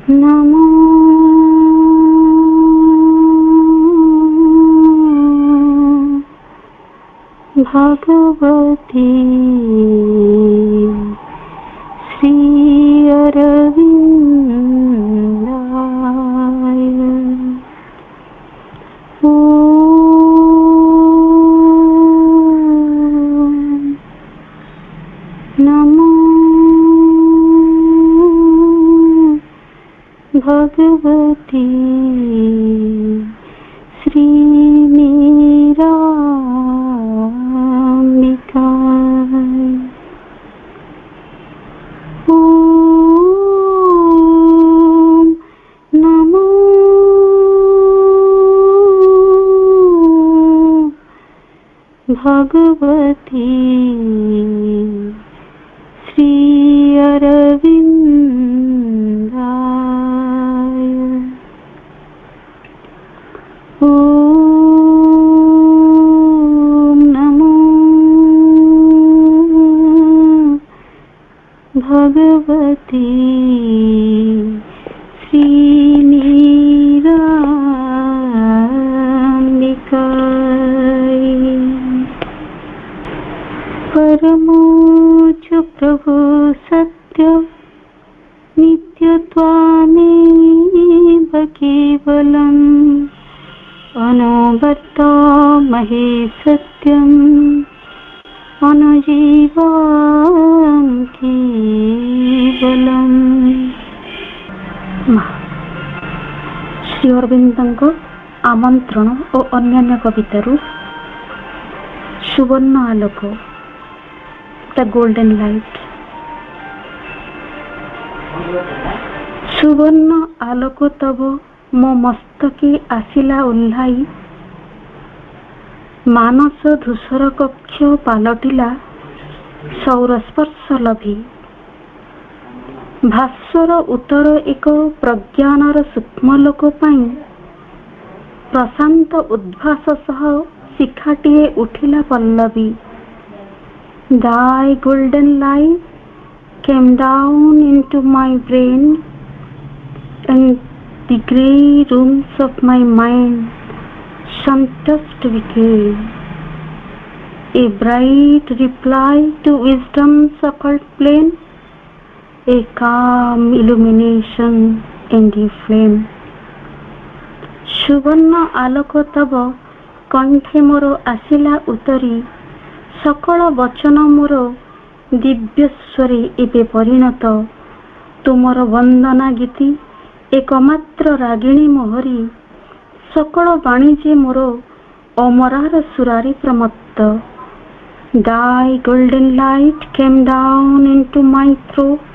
नमो भगवती श्री अरविंदाय। नमो भगवती श्री मीरांबिकाय। ओम नमो भगवती श्री अरविंदाय। ओम नमो भगवती श्री मीरांबिकाय। परमोच्च प्रभु सत्य नित्यत्वामेव केवलम् अनुवर्तमहे सत्यम् अनुजीवं केवलम्। श्री अरविंदଙ୍କ आमंत्रण और अन्यान्य कवितारू सुवर्ण आलोक द गोल्डन लाइट। सुवर्ण आलोक तब मो मस्तके आसिला उल्लाई मानस धूसर कक्ष पालटिला सौरस्पर्श लभी। भास्वर उत्तर एक प्रज्ञानर सूक्ष्मलोक पाई प्रशांत उद्भास सह शिखाटिए उठिला Pallavi. Thy golden light came down into my brain and the grey rooms of my mind sun-touched became a bright reply to wisdom's occult plane, a calm illumination in the flame। सुवर्ण आलोक तब कंठे मोर आसिला उतरी सकल वचन मोर दिव्यस्वरे एबे परिणत। तुमर वंदना गीति एकमात्र रागिणी मोहरी सकल वाणिज्य मोर अमरार Soorarai प्रमत्त। Thy golden light came down into my throat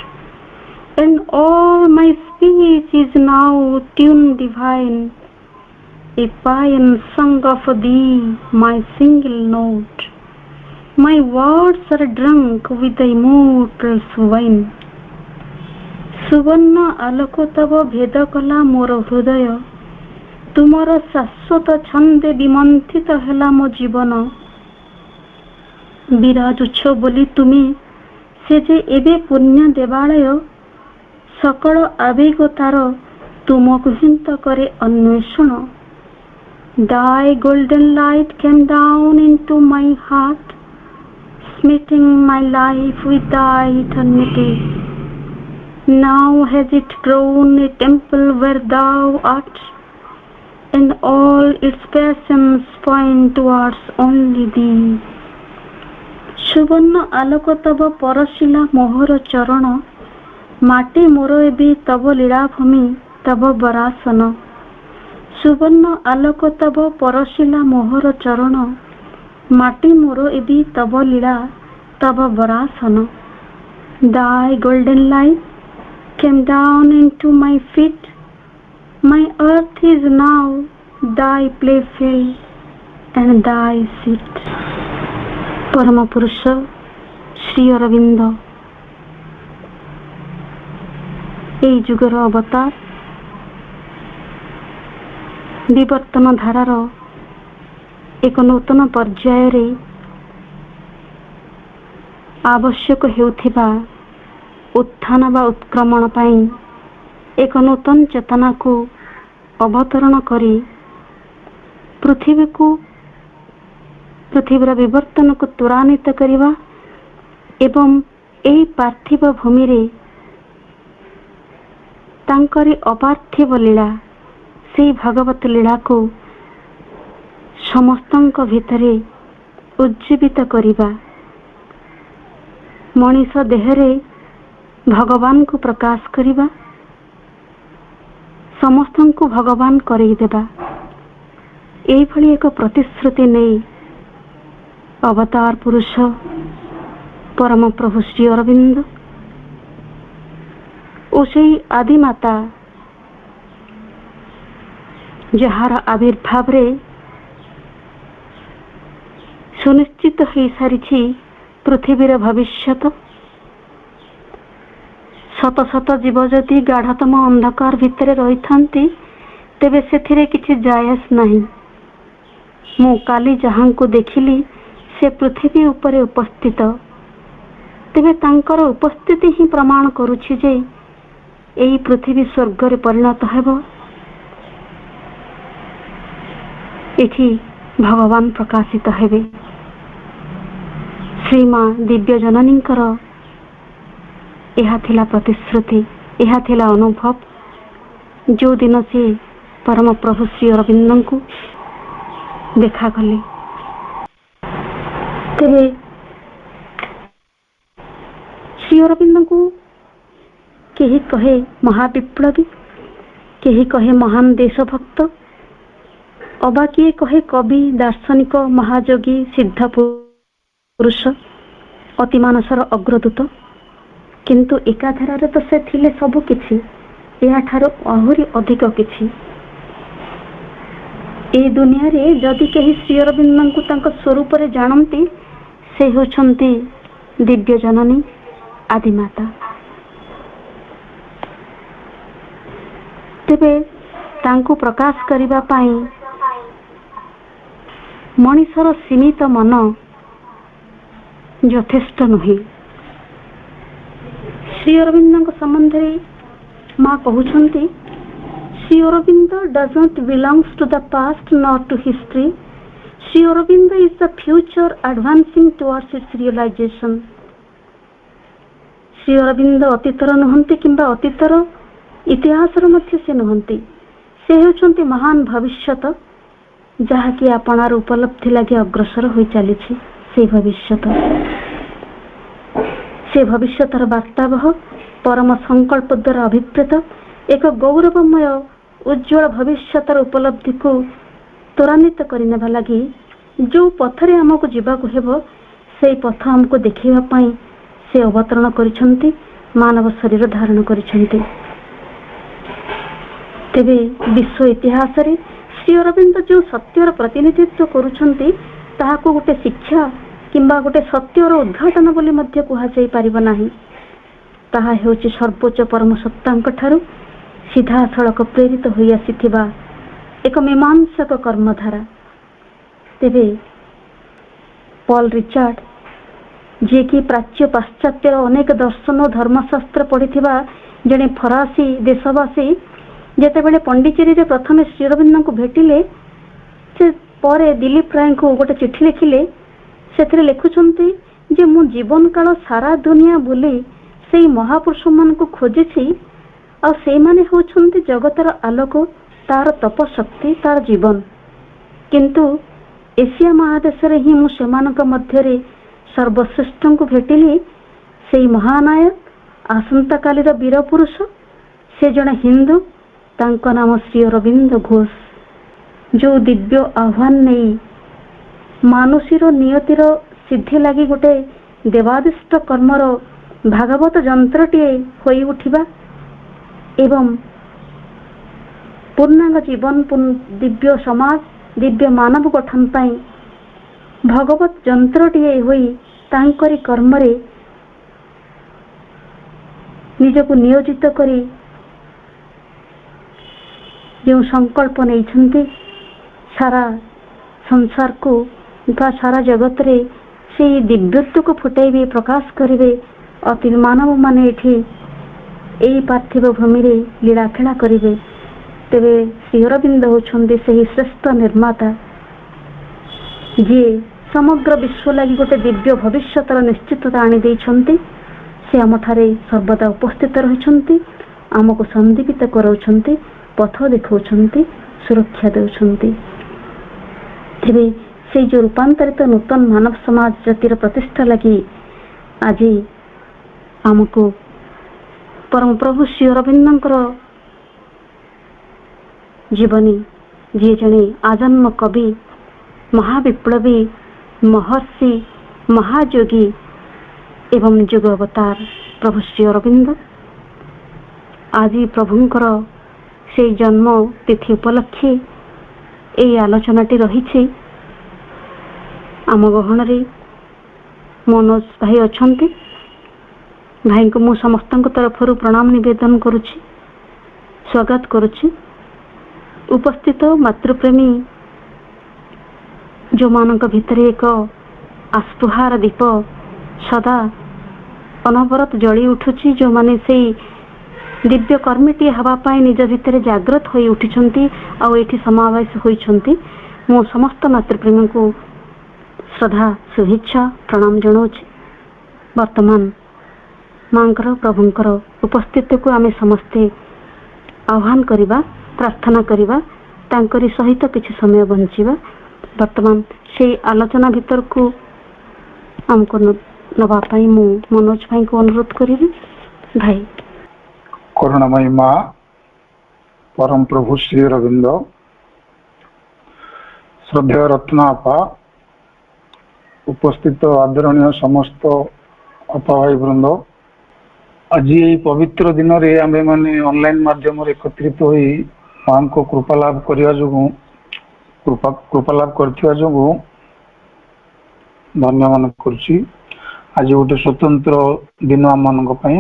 and all my speech is now tuned divine, a paean song of thee, my single note। My words are drunk with the immortal's wine। सुवर्ण आलोक तब भेद कला मोर हृदय तुमर शाश्वत छंदे विमंथित हेला मो जीवन। विराजुछ बोली तुमे से जे एबे पुण्य देवालय सकल आवेग तार तुमको हिंत करे अन्वेषण। Thy golden light came down into my heart smitten my life with thy eternity। Now has it grown a temple where thou art and all its passions point towards only thee। सुवर्ण आलोक तब परशिला मोहर चरण माटी मोर एबे तब लीलाभूमि तब बरासन। सुवर्ण आलोक तब परशिला मोहर चरण माटी मोर एबे तब लीला तब बरासन। Thy golden light came down into my feet, my earth is now thy playfield and thy seat। परम पुरुष श्री अरविंद এই যুগର ଅବତାର विवर्तन धारार एक नूतन पर्याୟରେ आवश्यक हेउथिबा उत्थान बा उत्क्रमण पाई एक नूतन चेतना को अवतरण करी पृथ्वीर विवर्तन को त्वरान्वित करिवा एवं एई पार्थिव भूमि रे तांकरी अपार्थिव लीला से भगवत लीला को समस्तंक भितरे उज्जीवित करिवा मनीष देहरे भगवान को प्रकाश करिवा समस्तन को भगवान करई देबा एई भली एक प्रतिश्रुति नहीं अवतार पुरुष परम प्रभु श्री अरविंद ओ सेई आदिमाता जहार आविर्भाव रे सुनिश्चित हो सारी पृथ्वीर भविष्यत शत शत जीव जदि गाढ़तम अंधकार भितर रही थांती तेबे सेथिरे किछि जायस नहीं। मु काली जहां को देखिली से पृथ्वी उपरे उपस्थित तेबे तांकर उपस्थिति ही प्रमाण करुछि जे एई पृथ्वी स्वर्ग रे परिणत हेबो। एठी भगवान प्रकाशित हेबे। श्रीमा दिव्य जननींकर यह थिला प्रतिश्रुति यह थिला अनुभव जो दिन से परम प्रभु श्री अरविंद को देखा गले तेरे श्री अरविंद को केही कहे महाविप्लवी केही कहे महान देशभक्त अबा किए कहे कवि दार्शनिक महायोगी सिद्ध पुरुष अति मानसर अग्रदूत किंतु एकाधार तो से थिले सबु किछि या ठारो आहुरी अधिक किछि। ए दुनिया रे जदि केही श्री अरविंद को तांको स्वरूप रे जानती से होछंती दिव्य जननी आदिमाता। तेबे तांको प्रकाश करिबा पाई मनीषर सीमित मन यथेष्ट नुहे। श्री अरविंद संबंध माँ कहते Sri Aurobindo does not belongs to the past not to history. Sri Aurobindo is the future advancing towards its realization. Sri Aurobindo अतीतर नुहंती किंबा अतीतर इतिहासर मध्य से नुहंती से होचंती महान भविष्यत जहाँकि आपणार उपलब्धि लगे अग्रसर हो चली से भविष्यतर वार्तावह परम संकल्प द्वारा अभिप्रेत एक गौरवमय उज्ज्वल भविष्यतर उपलब्धि को त्वरान्वित करने लगी जो पथरे आमको जीवाकु हेबो से पथ आमको देखिबा पई से अवतरण करिसंती मानव शरीर धारण करिसंती। तेबे विश्व इतिहास रे श्री अरविंद जो सत्यर प्रतिनिधित्व करुछंती ताहाको गोटे शिक्षा किंबा गोटे सत्यर उद्घाटन बोली मध्य कुहा जाई परिबो नाही। ताहा हेउची सर्वोच्च परम सत्तांक ठारू सीधा सड़क प्रेरित होई आसीथिबा एक मीमांसक कर्मधारा। तेबे पॉल रिचार्ड जे कि प्राच्य पाश्चात्य अनेक दर्शन और धर्मशास्त्र पढ़िथिबा जने फरासी देशवासी जेतेबेले पंडिचेरी रे प्रथमे श्री अरविंद को भेटिले से परे दिलीप राय को गोटे चिठी लिखिले सेथिरे लिखुछंती जे मु जीवन काल सारा दुनिया बुली सेई महापुरुष मान को खोजिछि और से माने होछंती जगतर आलोक तार तप शक्ति तार जीवन किंतु एशिया महादेश रे ही मु सेमानक मध्य रे सर्वश्रेष्ठ को भेटिली सेई महानायक आसंता कालीर वीर पुरुष से जने हिंदू तांको नाम श्री अरविंद घोष जो दिव्य आह्वान नहीं मानुषीर नियतिर सिद्धि लगी गोटे देवादिष्ट कर्मर भागवत जंत्रटीए होई उठिबा एवं पूर्णांग जीवन दिव्य समाज दिव्य मानव गठन पाई भगवत जंत्रटीए होई तांकरी कर्मरे निजको नियोजित करी जो संकल्प नहीं सारा संसार को बा सारा जगत रे से दिव्यत्व को फुटाइबे प्रकाश करिवे अति मानव माने एठी ଏହି ପାର୍ଥିବ ଭୂମିରେ ଲୀଳାଖେଳା କରିବେ, ତେବେ ଶ୍ରୀ ଅରବିନ୍ଦ ହେଉଛନ୍ତି ସେହି ଶ୍ରେଷ୍ଠ ନିର୍ମାତା ଯିଏ ସମଗ୍ର ବିଶ୍ୱ ଲାଗି ଗୋଟେ ଦିବ୍ୟ ଭବିଷ୍ୟତର ନିଶ୍ଚିତତା ଆଣିଦେଇଛନ୍ତି। ସେ ଆମଠାରେ ସର୍ବଦା ଉପସ୍ଥିତ ରହିଛନ୍ତି, ଆମକୁ ସନ୍ଦୀପିତ କରାଉଛନ୍ତି, ପଥ ଦେଖାଉଛନ୍ତି, ସୁରକ୍ଷା ଦେଉଛନ୍ତି। ତେବେ ସେଇ ଯେଉଁ ରୂପାନ୍ତରିତ ନୂତନ ମାନବ ସମାଜ ଜାତିର ପ୍ରତିଷ୍ଠା ଲାଗି ଆଜି ଆମକୁ ପରମ ପ୍ରଭୁ ଶ୍ରୀ ଅରବିନ୍ଦଙ୍କର ଜୀବନୀ, ଯିଏ ଜଣେ ଆଜନ୍ମ କବି, ମହାବିପ୍ଳବୀ, ମହର୍ଷି, ମହାଯୋଗୀ ଏବଂ ଯୁଗ ଅବତାର ପ୍ରଭୁ ଶ୍ରୀ ଅରବିନ୍ଦ, ଆଜି ପ୍ରଭୁଙ୍କର ସେଇ ଜନ୍ମ ତିଥି ଉପଲକ୍ଷେ ଏହି ଆଲୋଚନାଟି ରହିଛି। ଆମ ଗହଣରେ ମନୋଜ ଭାଇ ଅଛନ୍ତି। ଭାଇଙ୍କୁ ମୁଁ ସମସ୍ତଙ୍କ ତରଫରୁ ପ୍ରଣାମ ନିବେଦନ କରୁଛି, ସ୍ୱାଗତ କରୁଛି। ଉପସ୍ଥିତ ମାତୃପ୍ରେମୀ ଯେଉଁମାନଙ୍କ ଭିତରେ ଏକ ଆସ୍ପୃହାର ଦୀପ ସଦା ଅନବରତ ଜଳି ଉଠୁଛି, ଯେଉଁମାନେ ସେଇ ଦିବ୍ୟ କର୍ମୀଟିଏ ହେବା ପାଇଁ ନିଜ ଭିତରେ ଜାଗ୍ରତ ହୋଇ ଉଠିଛନ୍ତି ଆଉ ଏଠି ସମାବେଶ ହୋଇଛନ୍ତି, ମୁଁ ସମସ୍ତ ମାତୃପ୍ରେମୀଙ୍କୁ ଶ୍ରଦ୍ଧା, ଶୁଭେଚ୍ଛା, ପ୍ରଣାମ ଜଣାଉଛି। ବର୍ତ୍ତମାନ ମାଙ୍କର ପ୍ରଭୁଙ୍କର ଉପସ୍ଥିତିକୁ ଆମେ ସମସ୍ତେ ଆହ୍ୱାନ କରିବା, ପ୍ରାର୍ଥନା କରିବା, ତାଙ୍କରି ସହିତ କିଛି ସମୟ ବଞ୍ଚିବା। ବର୍ତ୍ତମାନ ସେଇ ଆଲୋଚନା ଭିତରକୁ ଆମକୁ ନେବା ପାଇଁ ମୁଁ ମନୋଜ ଭାଇଙ୍କୁ ଅନୁରୋଧ କରିବି। ଭାଇ। କରୁଣାମୟୀ ମା ପରମ ପ୍ରଭୁ ଶ୍ରୀ ଅରବିନ୍ଦ, ଶ୍ରଦ୍ଧେୟ ରତ୍ନ ଆପା, ଉପସ୍ଥିତ ଆଦରଣୀୟ ସମସ୍ତ ଆପା ଭାଇ ବୃନ୍ଦ, ଆଜି ଏହି ପବିତ୍ର ଦିନରେ ଆମ୍ଭେମାନେ ଅନଲାଇନ ମାଧ୍ୟମରେ ଏକତ୍ରିତ ହୋଇ ମାଙ୍କ କୃପା ଲାଭ କରିବା ଯୋଗୁଁ ଧନ୍ୟ ମନେ କରୁଛି। ଆଜି ଗୋଟେ ସ୍ୱତନ୍ତ୍ର ଦିନ ଆମମାନଙ୍କ ପାଇଁ,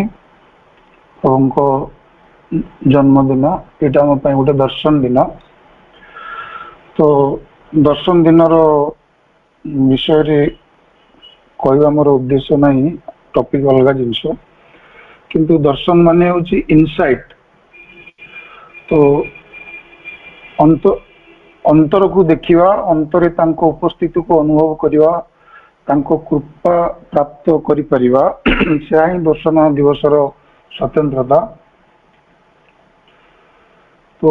ପ୍ରଭୁଙ୍କ ଜନ୍ମଦିନ। ଏଇଟା ଆମ ପାଇଁ ଗୋଟେ ଦର୍ଶନ ଦିନ। ତ ଦର୍ଶନ ଦିନର ବିଷୟରେ କହିବା ମୋର ଉଦ୍ଦେଶ୍ୟ ନାହିଁ, ଟପିକ ଅଲଗା ଜିନିଷ, କିନ୍ତୁ ଦର୍ଶନ ମାନେ ହେଉଛି ଇନସାଇଟ୍। ତ ଅନ୍ତରକୁ ଦେଖିବା, ଅନ୍ତରେ ତାଙ୍କ ଉପସ୍ଥିତିକୁ ଅନୁଭବ କରିବା, ତାଙ୍କ କୃପା ପ୍ରାପ୍ତ କରିପାରିବା, ସେହା ହିଁ ଦର୍ଶନ ଦିବସର ସ୍ୱତନ୍ତ୍ରତା। ତ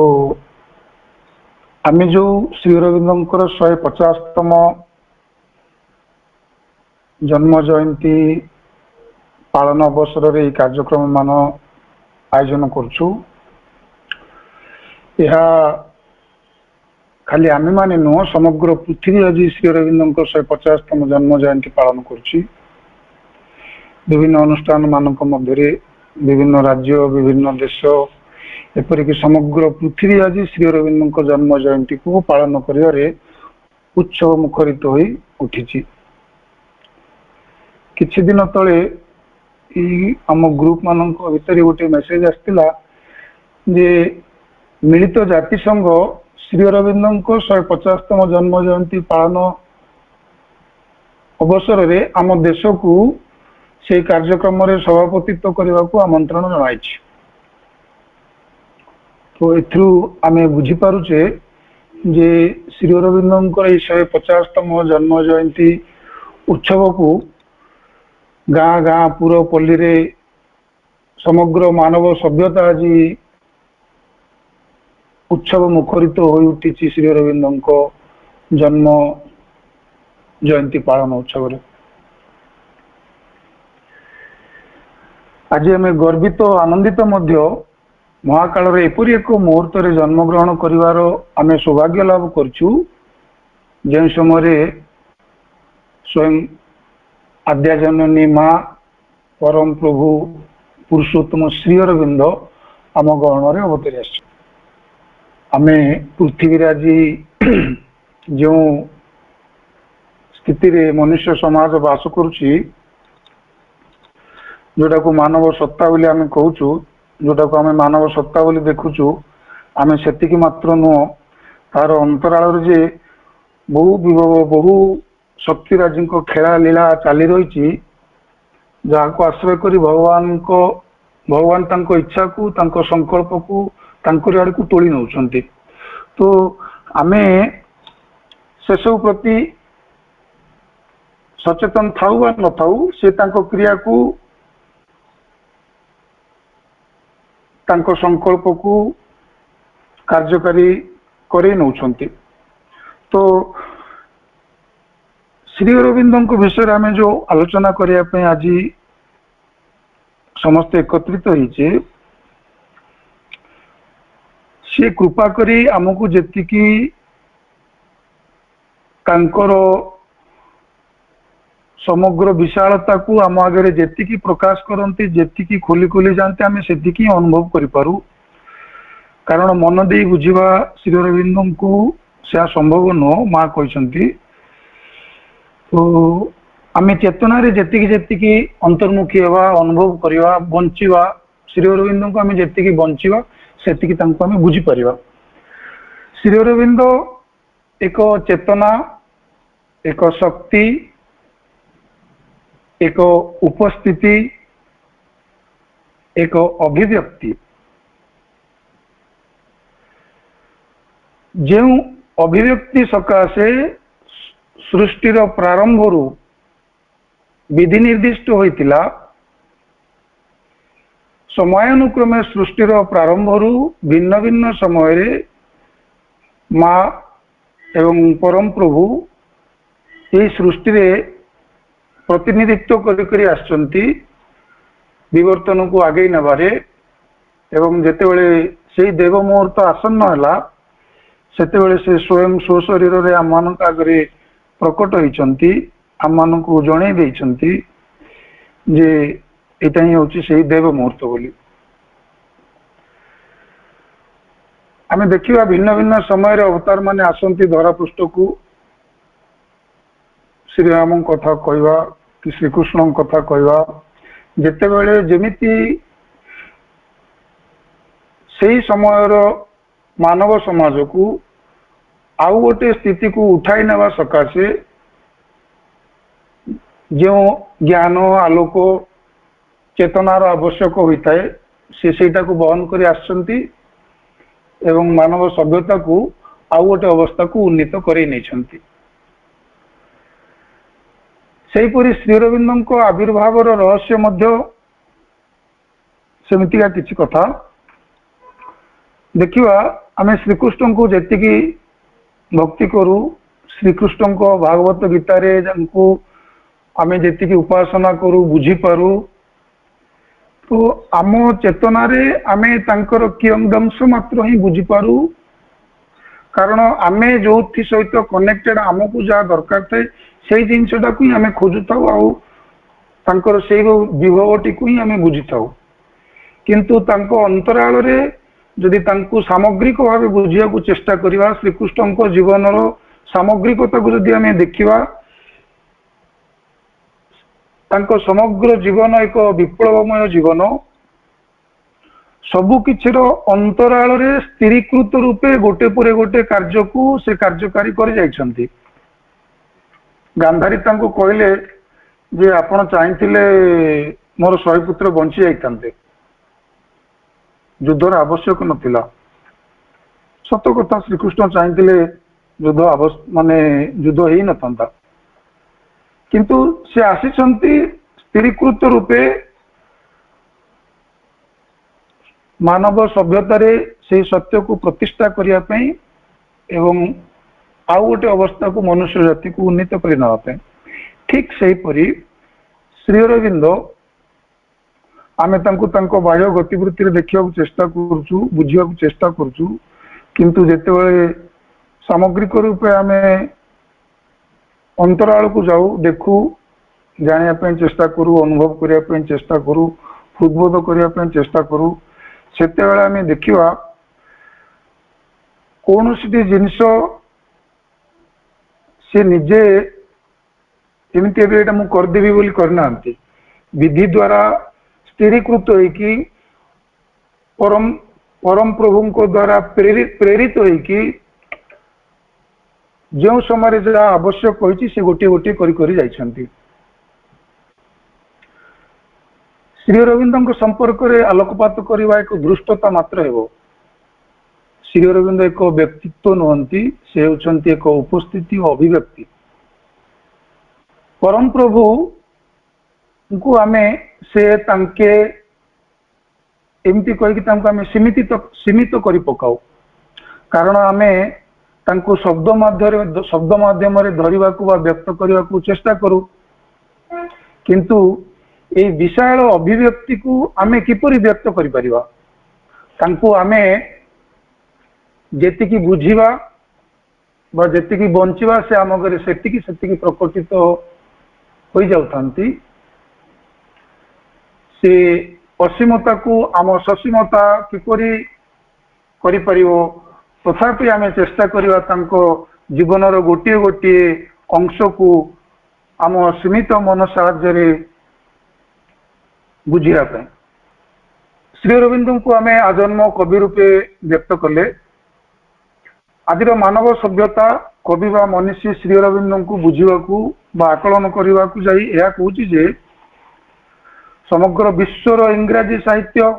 ଆମେ ଯେଉଁ ଶ୍ରୀ ଅରବିନ୍ଦଙ୍କର 150ତମ ଜନ୍ମ ଜୟନ୍ତୀ ପାଳନ ଅବସରରେ ଏହି କାର୍ଯ୍ୟକ୍ରମ ମାନ ଆୟୋଜନ କରୁଛୁ, ଏହା ଖାଲି ଆମେମାନେ ନୁହଁ, ସମଗ୍ର ପୃଥିବୀ ଆଜି ଶ୍ରୀ ଅରବିନ୍ଦଙ୍କ 150ତମ ଜନ୍ମ ଜୟନ୍ତୀ ପାଳନ କରୁଛି। ବିଭିନ୍ନ ଅନୁଷ୍ଠାନ ମାନଙ୍କ ମଧ୍ୟରେ ବିଭିନ୍ନ ରାଜ୍ୟ, ବିଭିନ୍ନ ଦେଶ, ଏପରିକି ସମଗ୍ର ପୃଥିବୀ ଆଜି ଶ୍ରୀ ଅରବିନ୍ଦଙ୍କ ଜନ୍ମ ଜୟନ୍ତୀକୁ ପାଳନ କରିବାରେ ଉତ୍ସବ ମୁଖରିତ ହୋଇ ଉଠିଛି। କିଛି ଦିନ ତଳେ ଆମ ଗ୍ରୁପ ମାନଙ୍କ ଭିତରେ ଗୋଟେ ମେସେଜ ଆସିଥିଲା ଯେ ମିଳିତ ଜାତିସଂଘ ଶ୍ରୀ ଅରବିନ୍ଦଙ୍କ 150ତମ ଜନ୍ମ ଜୟନ୍ତୀ ପାଳନ ଅବସରରେ ଆମ ଦେଶକୁ ସେହି କାର୍ଯ୍ୟକ୍ରମରେ ସଭାପତିତ୍ୱ କରିବାକୁ ଆମନ୍ତ୍ରଣ ଜଣାଇଛି। ତ ଏଥିରୁ ଆମେ ବୁଝିପାରୁଛେ ଯେ ଶ୍ରୀ ଅରବିନ୍ଦଙ୍କର ଏହି 150ତମ ଜନ୍ମ ଜୟନ୍ତୀ ଉତ୍ସବକୁ ଗାଁ ଗାଁ ପୁର ପଲ୍ଲୀରେ ସମଗ୍ର ମାନବ ସଭ୍ୟତା ଆଜି ଉତ୍ସବ ମୁଖରିତ ହୋଇ ଉଠିଛି ଶ୍ରୀ ଅରବିନ୍ଦଙ୍କ ଜନ୍ମ ଜୟନ୍ତୀ ପାଳନ ଉତ୍ସବରେ। ଆଜି ଆମେ ଗର୍ବିତ, ଆନନ୍ଦିତ ମଧ୍ୟ, ମହାକାଳର ଏପରି ଏକ ମୁହୂର୍ତ୍ତରେ ଜନ୍ମଗ୍ରହଣ କରିବାର ଆମେ ସୌଭାଗ୍ୟ ଲାଭ କରିଛୁ, ଯେଉଁ ସମୟରେ ସ୍ୱୟଂ ଆଦ୍ୟାଜନନୀ ମା ପରମ ପ୍ରଭୁ ପୁରୁଷୋତ୍ତମ ଶ୍ରୀ ଅରବିନ୍ଦ ଆମ ଗହଣରେ ଅବତରି ଆସିଛନ୍ତି। ଆମେ ପୃଥିବୀରେ ଆଜି ଯେଉଁ ସ୍ଥିତିରେ ମନୁଷ୍ୟ ସମାଜ ବାସ କରୁଛି, ଯୋଉଟାକୁ ମାନବ ସତ୍ତା ବୋଲି ଆମେ କହୁଛୁ, ଯୋଉଟାକୁ ଆମେ ମାନବ ସତ୍ତା ବୋଲି ଦେଖୁଛୁ, ଆମେ ସେତିକି ମାତ୍ର ନୁହଁ, ତାର ଅନ୍ତରାଳରେ ଯେ ବହୁ ବିଭବ, ବହୁ ଶକ୍ତିରାଜୀଙ୍କ ଖେଳା ଲୀଳା ଚାଲି ରହିଛି, ଯାହାକୁ ଆଶ୍ରୟ କରି ଭଗବାନଙ୍କ भगवान तांको इच्छा को तांको संकल्प को तांको आड़ को तोली नौचंती। तो आमे से सब प्रति सचेतन थाऊ वा न थाऊ से तांको क्रिया को तांको संकल्प को कार्यकारी करे नौचंती। तो श्री अरविंद विषय आम जो आलोचना करने आज समस्त एकत्रित होइछे, से कृपा करी आमको जेतिकी तांकर समग्र विशालता को आम आगे जेतिकी प्रकाश करती जेतिकी खोली खोली जानते आम सेतिकी अनुभव करिपारू। कारण मन दे बुझीबा श्री अरविंद को से संभव नुह माँ कहते। तो आम चेतना रे जेतिकी जेतिकी अंतर्मुखी हवा अनुभव करवा बंचिवा श्री अरविंद को आम जेतिकी बंचिवा सेतिकी तांको आम बुझी परिवा। श्री अरविंद एक चेतना, एक शक्ति, एक उपस्थिति, एक अभिव्यक्ति, जो अभिव्यक्ति सकाशे सृष्टिर प्रारंभ विधि निर्दिष्ट होइतिला, समयानुक्रमे सृष्टिर प्रारंभ भिन्न भिन्न समय रे माँ एवं परम प्रभु ये सृष्टि रे प्रतिनिधित्व करी आछंती विवर्तन को आगे नबारे। एवं जेतेबेले से देव मुहूर्त आसन्न हैला सेतेबेले से स्वयं स्व शरीर रे आम मानक आगे प्रकट होइचंती, आम मानक जणे देइचंती जे एटा ही होची से देव मुहूर्त बोली। आमे देखिवा भिन्न भिन्न समय रे अवतार माने आसंती धरा पृष्ठ को श्री राम कथा कहवा कि श्रीकृष्ण कथा कहवा जेतेबेले जेमिति सेही समयर मानव समाज को आउ गोटे स्थिति को उठाई नेवा सकाशे जो ज्ञान आलोक चेतनार आवश्यक होता है से सेटा को बहन कर आसंती एवं मानव सभ्यता को आउ गोटे अवस्था को उन्नीत कर सेहीपरि श्री अरविंद आविर्भाव रहस्य सेमितिका किछि कथा देखिवा। आमे श्रीकृष्ण को जेतिकी भक्ति करू, श्रीकृष्ण को भागवत गीता रे जनको आमे जेतिकी उपासना करू बुझी पारू, तो आम चेतना रे आमे तांकर कियंदंश मात्र ही बुझी पारू। कारण आमे जो सहित कनेक्टेड आमको जहाँ दरकार थे से जिनटा को ही आमे खोजु थाउ आउ तांकर से विभवटी को ही आमे बुझी थाउ। किंतु तांको अंतराल रे जदि तांको सामग्रिक भाव बुझिया को चेष्टा करिवा, श्रीकृष्ण को जीवन रो सामग्रिकता को जदि आमे देखिवा, तांको समग्र जीवन एक विप्लवमय जीवन, सबु किछिर अंतराल रे स्थिरीकृत रूपे गोटे परे गोटे कार्य को से कार्यकारी कर जाइछंती। गांधारी तांको कहले जे आपण चाहिथिले मोर 100 पुत्र बंची जाइतांते, युद्धर आवश्यक नथिला। सत कथा श्रीकृष्ण चाहिथिले युद्ध माने युद्ध ही नथंता, किंतु से आसीछंती स्थिरीकृत रूपे मानव सभ्यता रे से सत्य को प्रतिष्ठा करिया पई एवं आउ गोटे अवस्था को मनुष्य जाति को उन्नीत कर नवा पे। ठीक सही परी श्री अरविंद आमे तांको तांको बाह्य गतिवृत्ति रे देखिया को चेष्टा करछु, बुझिया को चेष्टा करछु, किंतु जेतेबेले सामग्रिक रूपे आमे अंतराल को जाऊ देखू, जानिया पे चेष्टा करू, अनुभव करिया पे चेष्टा करू, हृदबोध करिया पे चेष्टा करू, सेतेबेले आमे देखिवा कोनोसी जिनिस से निजे एमती एटा मु करदेवी बोली करना विधि द्वारा स्थिरीकृत होइकी परम प्रभु को द्वारा प्रेरित होइकी जो समय जहाँ आवश्यक होइची से गोटे गोटे करी करी जाइछंती। श्री अरविंद संपर्क में आलोकपात करने एक दृष्टता मात्र हेबो। श्री अरविंद एक व्यक्तित्व नुहति, से होचंती एक उपस्थिति और अभिव्यक्ति। परम प्रभु को आमे से तांके एमती कहीकि आमे सीमित करि पकाऊ, कारण आमे तांको शब्द माध्यम धरवा को व्यक्त करने को चेष्टा करूँ, किंतु ए विशाल अभिव्यक्ति को आमे किपरि व्यक्त करि परिबा, तांको आमे जेतिकी बुझीबा बा जेतिकी बंचिबा से आम घरे सेतिकी प्रकटित हो जाउथांती। से असीमता को आम ससीमता किपरि करि परिबो, तथापि आमे चेष्टा करिबा तांको जीवनर गोटे गोटे अंश को आम सीमित मन साहाय्य बुझिया पे। श्री अरविंद को आमे आजन्म कवि रूपे व्यक्त कले। आदिर मानव सभ्यता कवि बा मनीषी श्री अरविंद को बुझाकू बा आकलन करने को जाई यह कहूँ जे समग्र विश्वर इंग्राजी साहित्य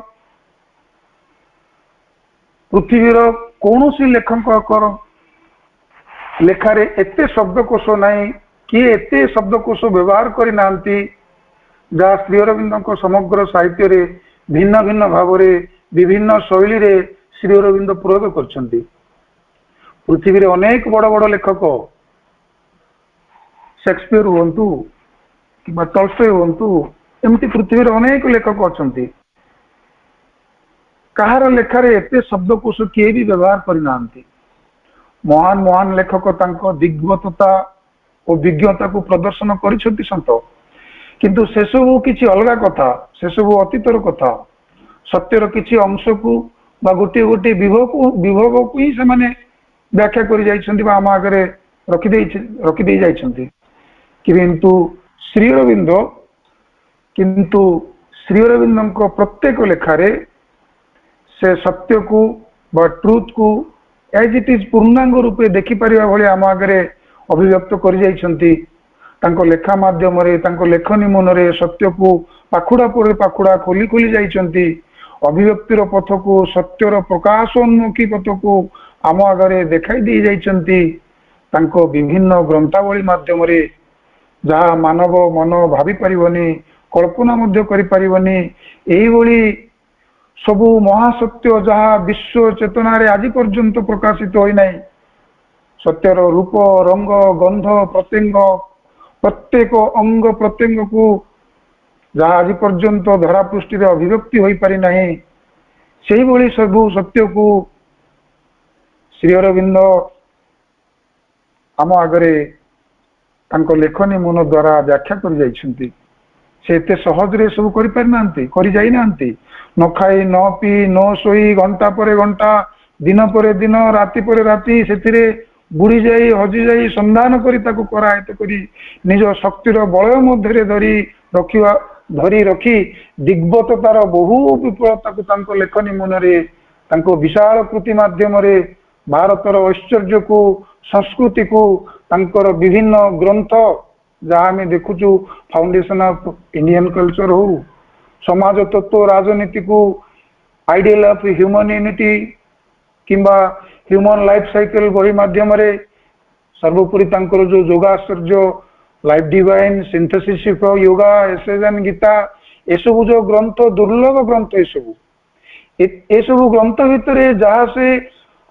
पृथ्वीर कौन सी लेखक लेखार एते शब्दकोश नाई, किए एते शब्दकोश व्यवहार करि नांती, जहाँ श्री अरविंद समग्र साहित्य रे भिन्न भिन्न भाव विभिन्न शैली रे श्री अरविंद प्रयोग करछंती। पृथ्वी रे अनेक बड़ बड़ लेखक शेक्सपियर हुंतु कि टॉल्स्टॉय हुंतु, एमती पृथ्वी रे अनेक लेखक अछंती, कहार लेखार एते शब्दकोश किए भी व्यवहार करिनांती। महान महान लेखक तांको दिग्गतता और विज्ञता को प्रदर्शन करिसंती संत, किंतु से सबू किछि अलगा कथा, से सबू अतीतर कथा, सत्यर किछि अंश को बा गोटे गोटे विभव को ही से माने व्याख्या करि जाइछंती बा आम आगे रखी जाइछंती। किंतु श्री अरविंद प्रत्येक लेखारे से सत्य को बा ट्रुथ को एज इट इज पूर्णांग रूपे देखि परिबा भली आम आगे अभिव्यक्त करि जाइछंती। तांको लेखा माध्यम रे तांको लेखनी मनरे सत्य को पाखुड़ा पर पाखुड़ा खोली खोली जाइछंती। अभिव्यक्तिर पथ को सत्यर प्रकाशोन्मुखी पथ को आम आगे देखाई दी जाइछंती। तांको विभिन्न ग्रंथावली माध्यम रे जहाँ मानव मन भाभी परिबनी, कल्पना मध्य करि परिबनी, एही भली सबु महासत्य जहाँ विश्व चेतना रे आज पर्यंत प्रकाशित होई नाही। सत्यर रूप रंग गंध प्रत्यंग प्रत्येक अंग प्रत्यंग को जहाँ आज पर्यंत धरा पृष्ठि रे अभिव्यक्ति होई पारि नाही, सेही भली सबु सत्य को श्री अरविंद आम आगे तांको लेखनी मन द्वारा व्याख्या कर जाइछंती। से एते सहज रे सब करि पारि नांती, करि जाई नांती। न खाई न पी न सोई घंटा पर घंटा दिन पर दिन राति पर राति सेतिरे बुड़ी जाई हजी जाई संधान करी ताकू करायत करी निज शक्तिर बलय मध्य धरी रखी दिग्गततार बहु विफलता को तांको लेखनी मनरे तांको विशाल कृति माध्यम रे भारतर ऐश्वर्य को संस्कृति को तांकर विभिन्न ग्रंथ जहाँ आम देखुचु फाउंडेशन ऑफ इंडियन कल्चर हो, समाज तत्व राजनीति को आइडियल ऑफ ह्यूमन यूनिटी किंबा ह्यूमन लाइफ साइकिल बही माध्यम रे सर्वोपरि तांकर जो योगाश्चर्य life divine synthesis of yoga essays and Gita एसबू जो ग्रंथ दुर्लभ ग्रंथ एसबू ग्रंथ भितर जहाँ से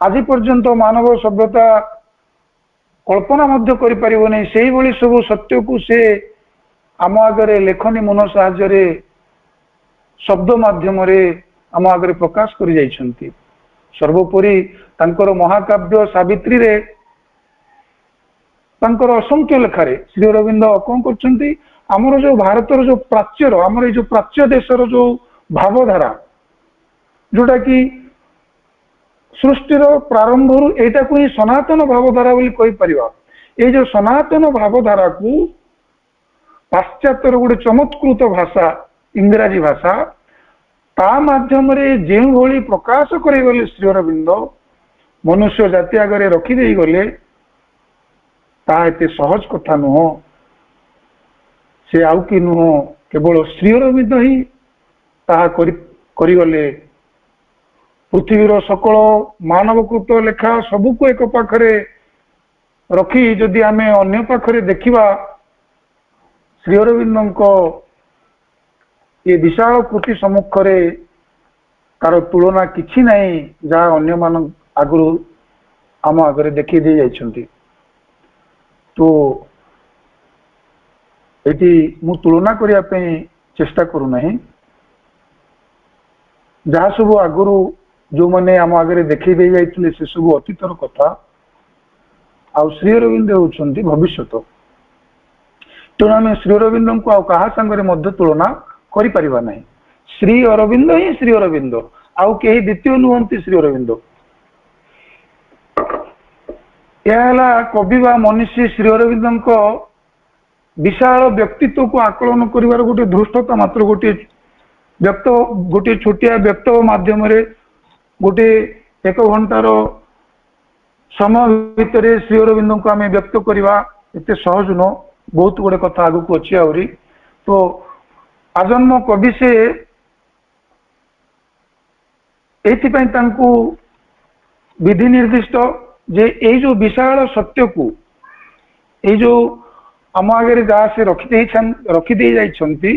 आज पर्यंत मानव सभ्यता कल्पना मध्य करि परिबो नै, सेही भली सब सत्य को से आम आगे लेखनी मन साहाय्य शब्द माध्यम आम आगे प्रकाश करि जाइछंती। सर्वोपरि तांकर महाकाव्य सावित्री रे तांकर असंख्य लेखारे श्री अरविंद कौन करछंती, आमर जो भारतर जो प्राच्यर आमर जो प्राच्य देशर जो भावधारा जोटा कि सृष्टिर प्रारंभ एटा को ही सनातन भावधारा बोली कहि परिबा। ए जो सनातन भावधारा को पाश्चात्यर गोटे चमत्कृत भाषा इंग्राजी भाषा ता माध्यम रे जेउ भली प्रकाश करे गले श्री अरविंद मनुष्य जाति आगे रखी दे गले ता एते सहज कथा नुह। से आउ कि नुह, केवल श्री अरविंद ही ତାହା କରିଗଲେ। ପୃଥିବୀର ସକଳ ମାନବକୃତ ଲେଖା ସବୁକୁ ଏକ ପାଖରେ ରଖି ଯଦି ଆମେ ଅନ୍ୟ ପାଖରେ ଦେଖିବା ଶ୍ରୀ ଅରବିନ୍ଦଙ୍କ ଏ ବିଶାଳ କୃତି ସମ୍ମୁଖରେ ତାର ତୁଳନା କିଛି ନାହିଁ, ଯାହା ଅନ୍ୟମାନଙ୍କ ଆଗରୁ ଆମ ଆଗରେ ଦେଖେଇ ଦେଇ ଯାଇଛନ୍ତି। ତ ଏଠି ମୁଁ ତୁଳନା କରିବା ପାଇଁ ଚେଷ୍ଟା କରୁନାହିଁ। ଯାହା ସବୁ ଆଗରୁ ଯୋଉମାନେ ଆମ ଆଗରେ ଦେଖେଇ ଦେଇ ଯାଇଥିଲେ ସେ ସବୁ ଅତୀତର କଥା, ଆଉ ଶ୍ରୀ ଅରବିନ୍ଦ ହେଉଛନ୍ତି ଭବିଷ୍ୟତ। ତେଣୁ ଆମେ ଶ୍ରୀ ଅରବିନ୍ଦଙ୍କୁ ଆଉ କାହା ସାଙ୍ଗରେ ମଧ୍ୟ ତୁଳନା କରିପାରିବା ନାହିଁ। ଶ୍ରୀ ଅରବିନ୍ଦ ହିଁ ଶ୍ରୀ ଅରବିନ୍ଦ, ଆଉ କେହି ଦ୍ୱିତୀୟ ନୁହନ୍ତି ଶ୍ରୀ ଅରବିନ୍ଦ। ଏହା ହେଲା କବି ବା ମନୀଷୀ ଶ୍ରୀ ଅରବିନ୍ଦଙ୍କ ବିଶାଳ ବ୍ୟକ୍ତିତ୍ୱକୁ ଆକଳନ କରିବାର ଗୋଟେ ଧୃଷ୍ଟତା ମାତ୍ର। ଗୋଟିଏ ଛୋଟିଆ ବ୍ୟକ୍ତ ମାଧ୍ୟମରେ ଗୋଟେ 1 ଘଣ୍ଟାର ସମୟ ଭିତରେ ଶ୍ରୀ ଅରବିନ୍ଦଙ୍କୁ ଆମେ ବ୍ୟକ୍ତ କରିବା ଏତେ ସହଜ ନୁହଁ। ବହୁତ ଗୁଡେ କଥା ଆଗକୁ ଅଛି ଆହୁରି। ତ ଆଜନ୍ମ କବି ସେ, ଏଇଥିପାଇଁ ତାଙ୍କୁ ବିଧି ନିର୍ଦ୍ଦିଷ୍ଟ ଯେ ଏଇ ଯୋଉ ବିଶାଳ ସତ୍ୟକୁ, ଏଇ ଯୋଉ ଆମ ଆଗରେ ଯାହା ସେ ରଖିଦେଇ ଯାଇଛନ୍ତି,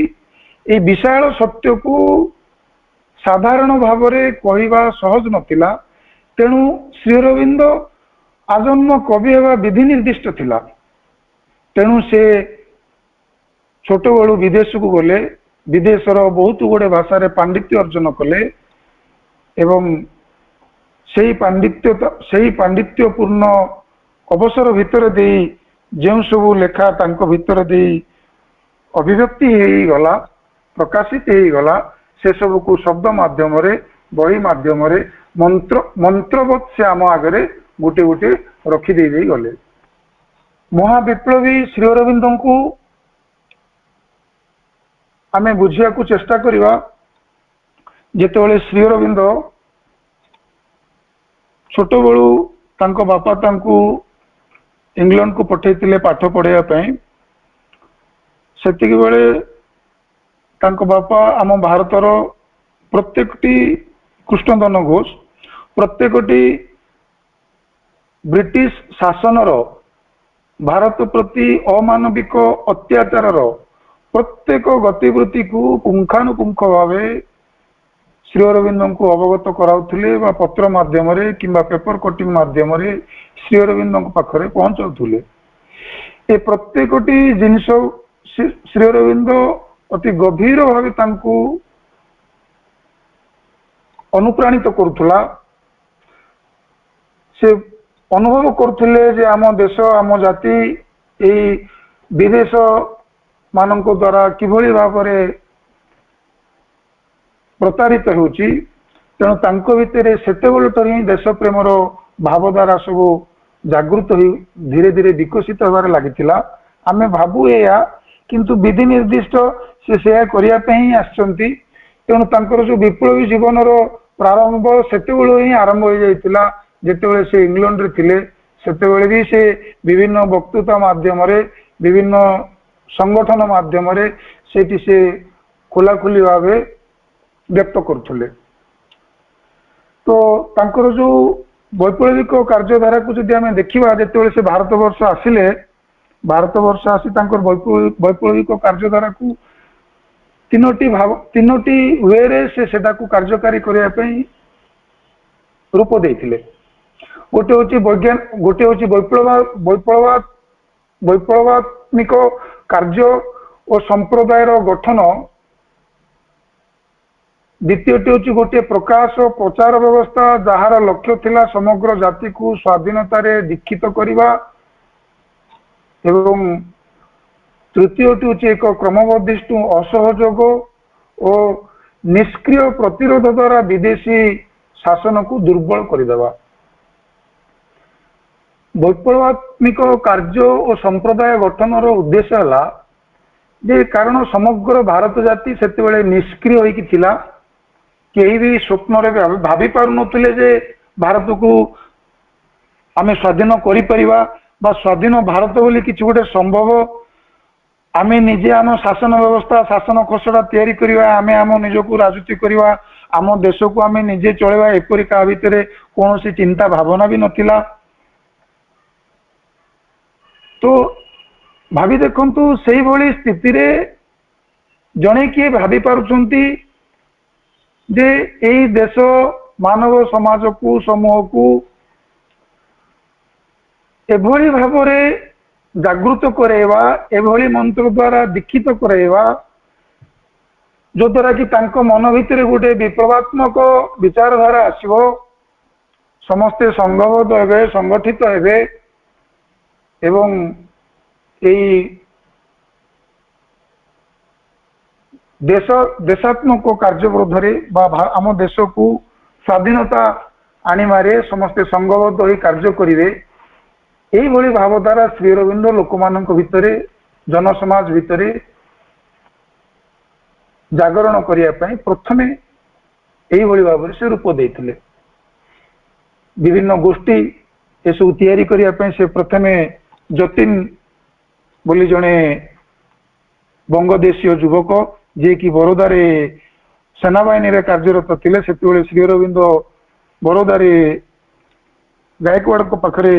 ଏଇ ବିଶାଳ ସତ୍ୟକୁ ସାଧାରଣ ଭାବରେ କହିବା ସହଜ ନଥିଲା। ତେଣୁ ଶ୍ରୀ ଅରବିନ୍ଦ ଆଜନ୍ମ କବି ହେବା ବିଧି ନିର୍ଦ୍ଦିଷ୍ଟ ଥିଲା। ତେଣୁ ସେ ଛୋଟବେଳୁ ବିଦେଶକୁ ଗଲେ, ବିଦେଶର ବହୁତ ଗୁଡେ ଭାଷାରେ ପାଣ୍ଡିତ୍ୟ ଅର୍ଜନ କଲେ ଏବଂ ସେହି ପାଣ୍ଡିତ୍ୟପୂର୍ଣ୍ଣ ଅବସର ଭିତରେ ଦେଇ ଯେଉଁ ସବୁ ଲେଖା ତାଙ୍କ ଭିତରେ ଦେଇ ଅଭିବ୍ୟକ୍ତି ହେଇଗଲା, ପ୍ରକାଶିତ ହେଇଗଲା, ସେ ସବୁକୁ ଶବ୍ଦ ମାଧ୍ୟମରେ, ବହି ମାଧ୍ୟମରେ ମନ୍ତ୍ରବତ୍ ସେ ଆମ ଆଗରେ ଗୋଟେ ଗୋଟେ ରଖିଦେଇ ଗଲେ। ମହାବିପ୍ଳବୀ ଶ୍ରୀ ଅରବିନ୍ଦଙ୍କୁ ଆମେ ବୁଝିବାକୁ ଚେଷ୍ଟା କରିବା। ଯେତେବେଳେ ଶ୍ରୀ ଅରବିନ୍ଦ ଛୋଟବେଳୁ ତାଙ୍କ ବାପା ତାଙ୍କୁ ଇଂଲଣ୍ଡକୁ ପଠାଇଥିଲେ ପାଠ ପଢ଼ାଇବା ପାଇଁ, ସେତିକି ବେଳେ ତାଙ୍କ ବାପା ଆମ ଭାରତର ପ୍ରତ୍ୟେକଟି କୃଷ୍ଣଧନ ଘୋଷ, ପ୍ରତ୍ୟେକଟି ବ୍ରିଟିଶ ଶାସନର ଭାରତ ପ୍ରତି ଅମାନବିକ ଅତ୍ୟାଚାରର ପ୍ରତ୍ୟେକ ଗତିବୃତ୍ତିକୁ ପୁଙ୍ଖାନୁପୁଙ୍ଖ ଭାବେ ଶ୍ରୀ ଅରବିନ୍ଦଙ୍କୁ ଅବଗତ କରାଉଥିଲେ ବା ପତ୍ର ମାଧ୍ୟମରେ କିମ୍ବା ପେପର କଟିଂ ମାଧ୍ୟମରେ ଶ୍ରୀ ଅରବିନ୍ଦଙ୍କ ପାଖରେ ପହଞ୍ଚାଉଥିଲେ। ଏ ପ୍ରତ୍ୟେକଟି ଜିନିଷ ଶ୍ରୀ ଅରବିନ୍ଦ ଅତି ଗଭୀର ଭାବେ ତାଙ୍କୁ ଅନୁପ୍ରାଣିତ କରୁଥିଲା। ସେ ଅନୁଭବ କରୁଥିଲେ ଯେ ଆମ ଦେଶ, ଆମ ଜାତି ଏଇ ବିଦେଶ ମାନଙ୍କ ଦ୍ୱାରା କିଭଳି ଭାବରେ ପ୍ରତାରିତ ହେଉଛି। ତେଣୁ ତାଙ୍କ ଭିତରେ ସେତେବେଳଠାରୁ ହିଁ ଦେଶ ପ୍ରେମର ଭାବଧାରା ସବୁ ଜାଗୃତ ହୋଇ ଧୀରେ ଧୀରେ ବିକଶିତ ହେବାରେ ଲାଗିଥିଲା। ଆମେ ଭାବୁ ଏଇଆ, କିନ୍ତୁ ବିଧି ନିର୍ଦ୍ଦିଷ୍ଟ ସେ ସେୟା କରିବା ପାଇଁ ହିଁ ଆସିଛନ୍ତି। ତେଣୁ ତାଙ୍କର ଯୋଉ ବିପ୍ଳବୀ ଜୀବନର ପ୍ରାରମ୍ଭ ସେତେବେଳୁ ହିଁ ଆରମ୍ଭ ହୋଇଯାଇଥିଲା। ଯେତେବେଳେ ସେ ଇଂଲଣ୍ଡରେ ଥିଲେ ସେତେବେଳେ ବି ସେ ବିଭିନ୍ନ ବକ୍ତୃତା ମାଧ୍ୟମରେ, ବିଭିନ୍ନ ସଂଗଠନ ମାଧ୍ୟମରେ ସେଠି ସେ ଖୋଲାଖୋଲି ଭାବେ ବ୍ୟକ୍ତ କରୁଥିଲେ। ତ ତାଙ୍କର ଯୋଉ ବୈପ୍ଳବିକ କାର୍ଯ୍ୟଧାରାକୁ ଯଦି ଆମେ ଦେଖିବା, ଯେତେବେଳେ ସେ ଭାରତବର୍ଷ ଆସିଲେ, ଭାରତବର୍ଷ ଆସି ତାଙ୍କର ବୈପ୍ଳବିକ କାର୍ଯ୍ୟଧାରାକୁ ତିନୋଟି ୱେରେ ସେ ସେଟାକୁ କାର୍ଯ୍ୟକାରୀ କରିବା ପାଇଁ ରୂପ ଦେଇଥିଲେ। ଗୋଟେ ହଉଛି ବୈପ୍ଳବାତ୍ମିକ କାର୍ଯ୍ୟ ଓ ସମ୍ପ୍ରଦାୟର ଗଠନ, ଦ୍ୱିତୀୟଟି ହେଉଛି ଗୋଟିଏ ପ୍ରକାଶ ପ୍ରଚାର ବ୍ୟବସ୍ଥା ଯାହାର ଲକ୍ଷ୍ୟ ଥିଲା ସମଗ୍ର ଜାତିକୁ ସ୍ୱାଧୀନତାରେ ଦୀକ୍ଷିତ କରିବା, ଏବଂ ତୃତୀୟଟି ହେଉଛି ଏକ କ୍ରମବର୍ଦ୍ଧିଷ୍ଣୁ ଅସହଯୋଗ ଓ ନିଷ୍କ୍ରିୟ ପ୍ରତିରୋଧ ଦ୍ୱାରା ବିଦେଶୀ ଶାସନକୁ ଦୁର୍ବଳ କରିଦେବା। ବୈପ୍ଳବାତ୍ମିକ କାର୍ଯ୍ୟ ଓ ସମ୍ପ୍ରଦାୟ ଗଠନର ଉଦ୍ଦେଶ୍ୟ ହେଲା ଯେ, କାରଣ ସମଗ୍ର ଭାରତ ଜାତି ସେତେବେଳେ ନିଷ୍କ୍ରିୟ ହୋଇକି ଥିଲା। କେହି ବି ସ୍ୱପ୍ନରେ ଭାବି ପାରୁନଥିଲେ ଯେ ଭାରତକୁ ଆମେ ସ୍ୱାଧୀନ କରିପାରିବା ବା ସ୍ୱାଧୀନ ଭାରତ ବୋଲି କିଛି ଗୋଟେ ସମ୍ଭବ आमे निजे आम शासन व्यवस्था शासन खसड़ा तैयारी करिवा आमे आम निजको राजनीति करिवा आम देश को आमे निजे चलैवा एपरि का भितरे कौन चिंता भावना भी नथिला। तो भाभी देखंतु सेही भली स्थिति रे जणे किए भाभी पारुचंती जे एई देश मानव समाज को समूह को एभली भावरे जागृत करेवा एभली मंत्र द्वारा दीक्षित करेवा जो द्वारा कि तांको मन भितर गोटे विप्लवात्मक विचारधारा आसीबो समस्ते संघबद्ध हेबे संगठित हेबे एवं एई देश देशात्मक कार्य विरोध में आम देश को स्वाधीनता आनिमारे समस्ते संघबद्ध होई कार्य करिवे एई भली भावधारा श्री अरविंद लोक मानक भितरे जनसमाज भितरे जागरण करिया पई प्रथमे एई भली भाव से रूप देइथिले। विभिन्न गोष्ठी एसबू तैयारी करिया पई से प्रथमे जतिन बोली जणे बंगदेशीय युवक जे कि बरोदारे सेनाबाहिनी रे कार्यरत थिले सेतेबेले श्री अरविंद बरोदारे गायकवाड़ को पाखरे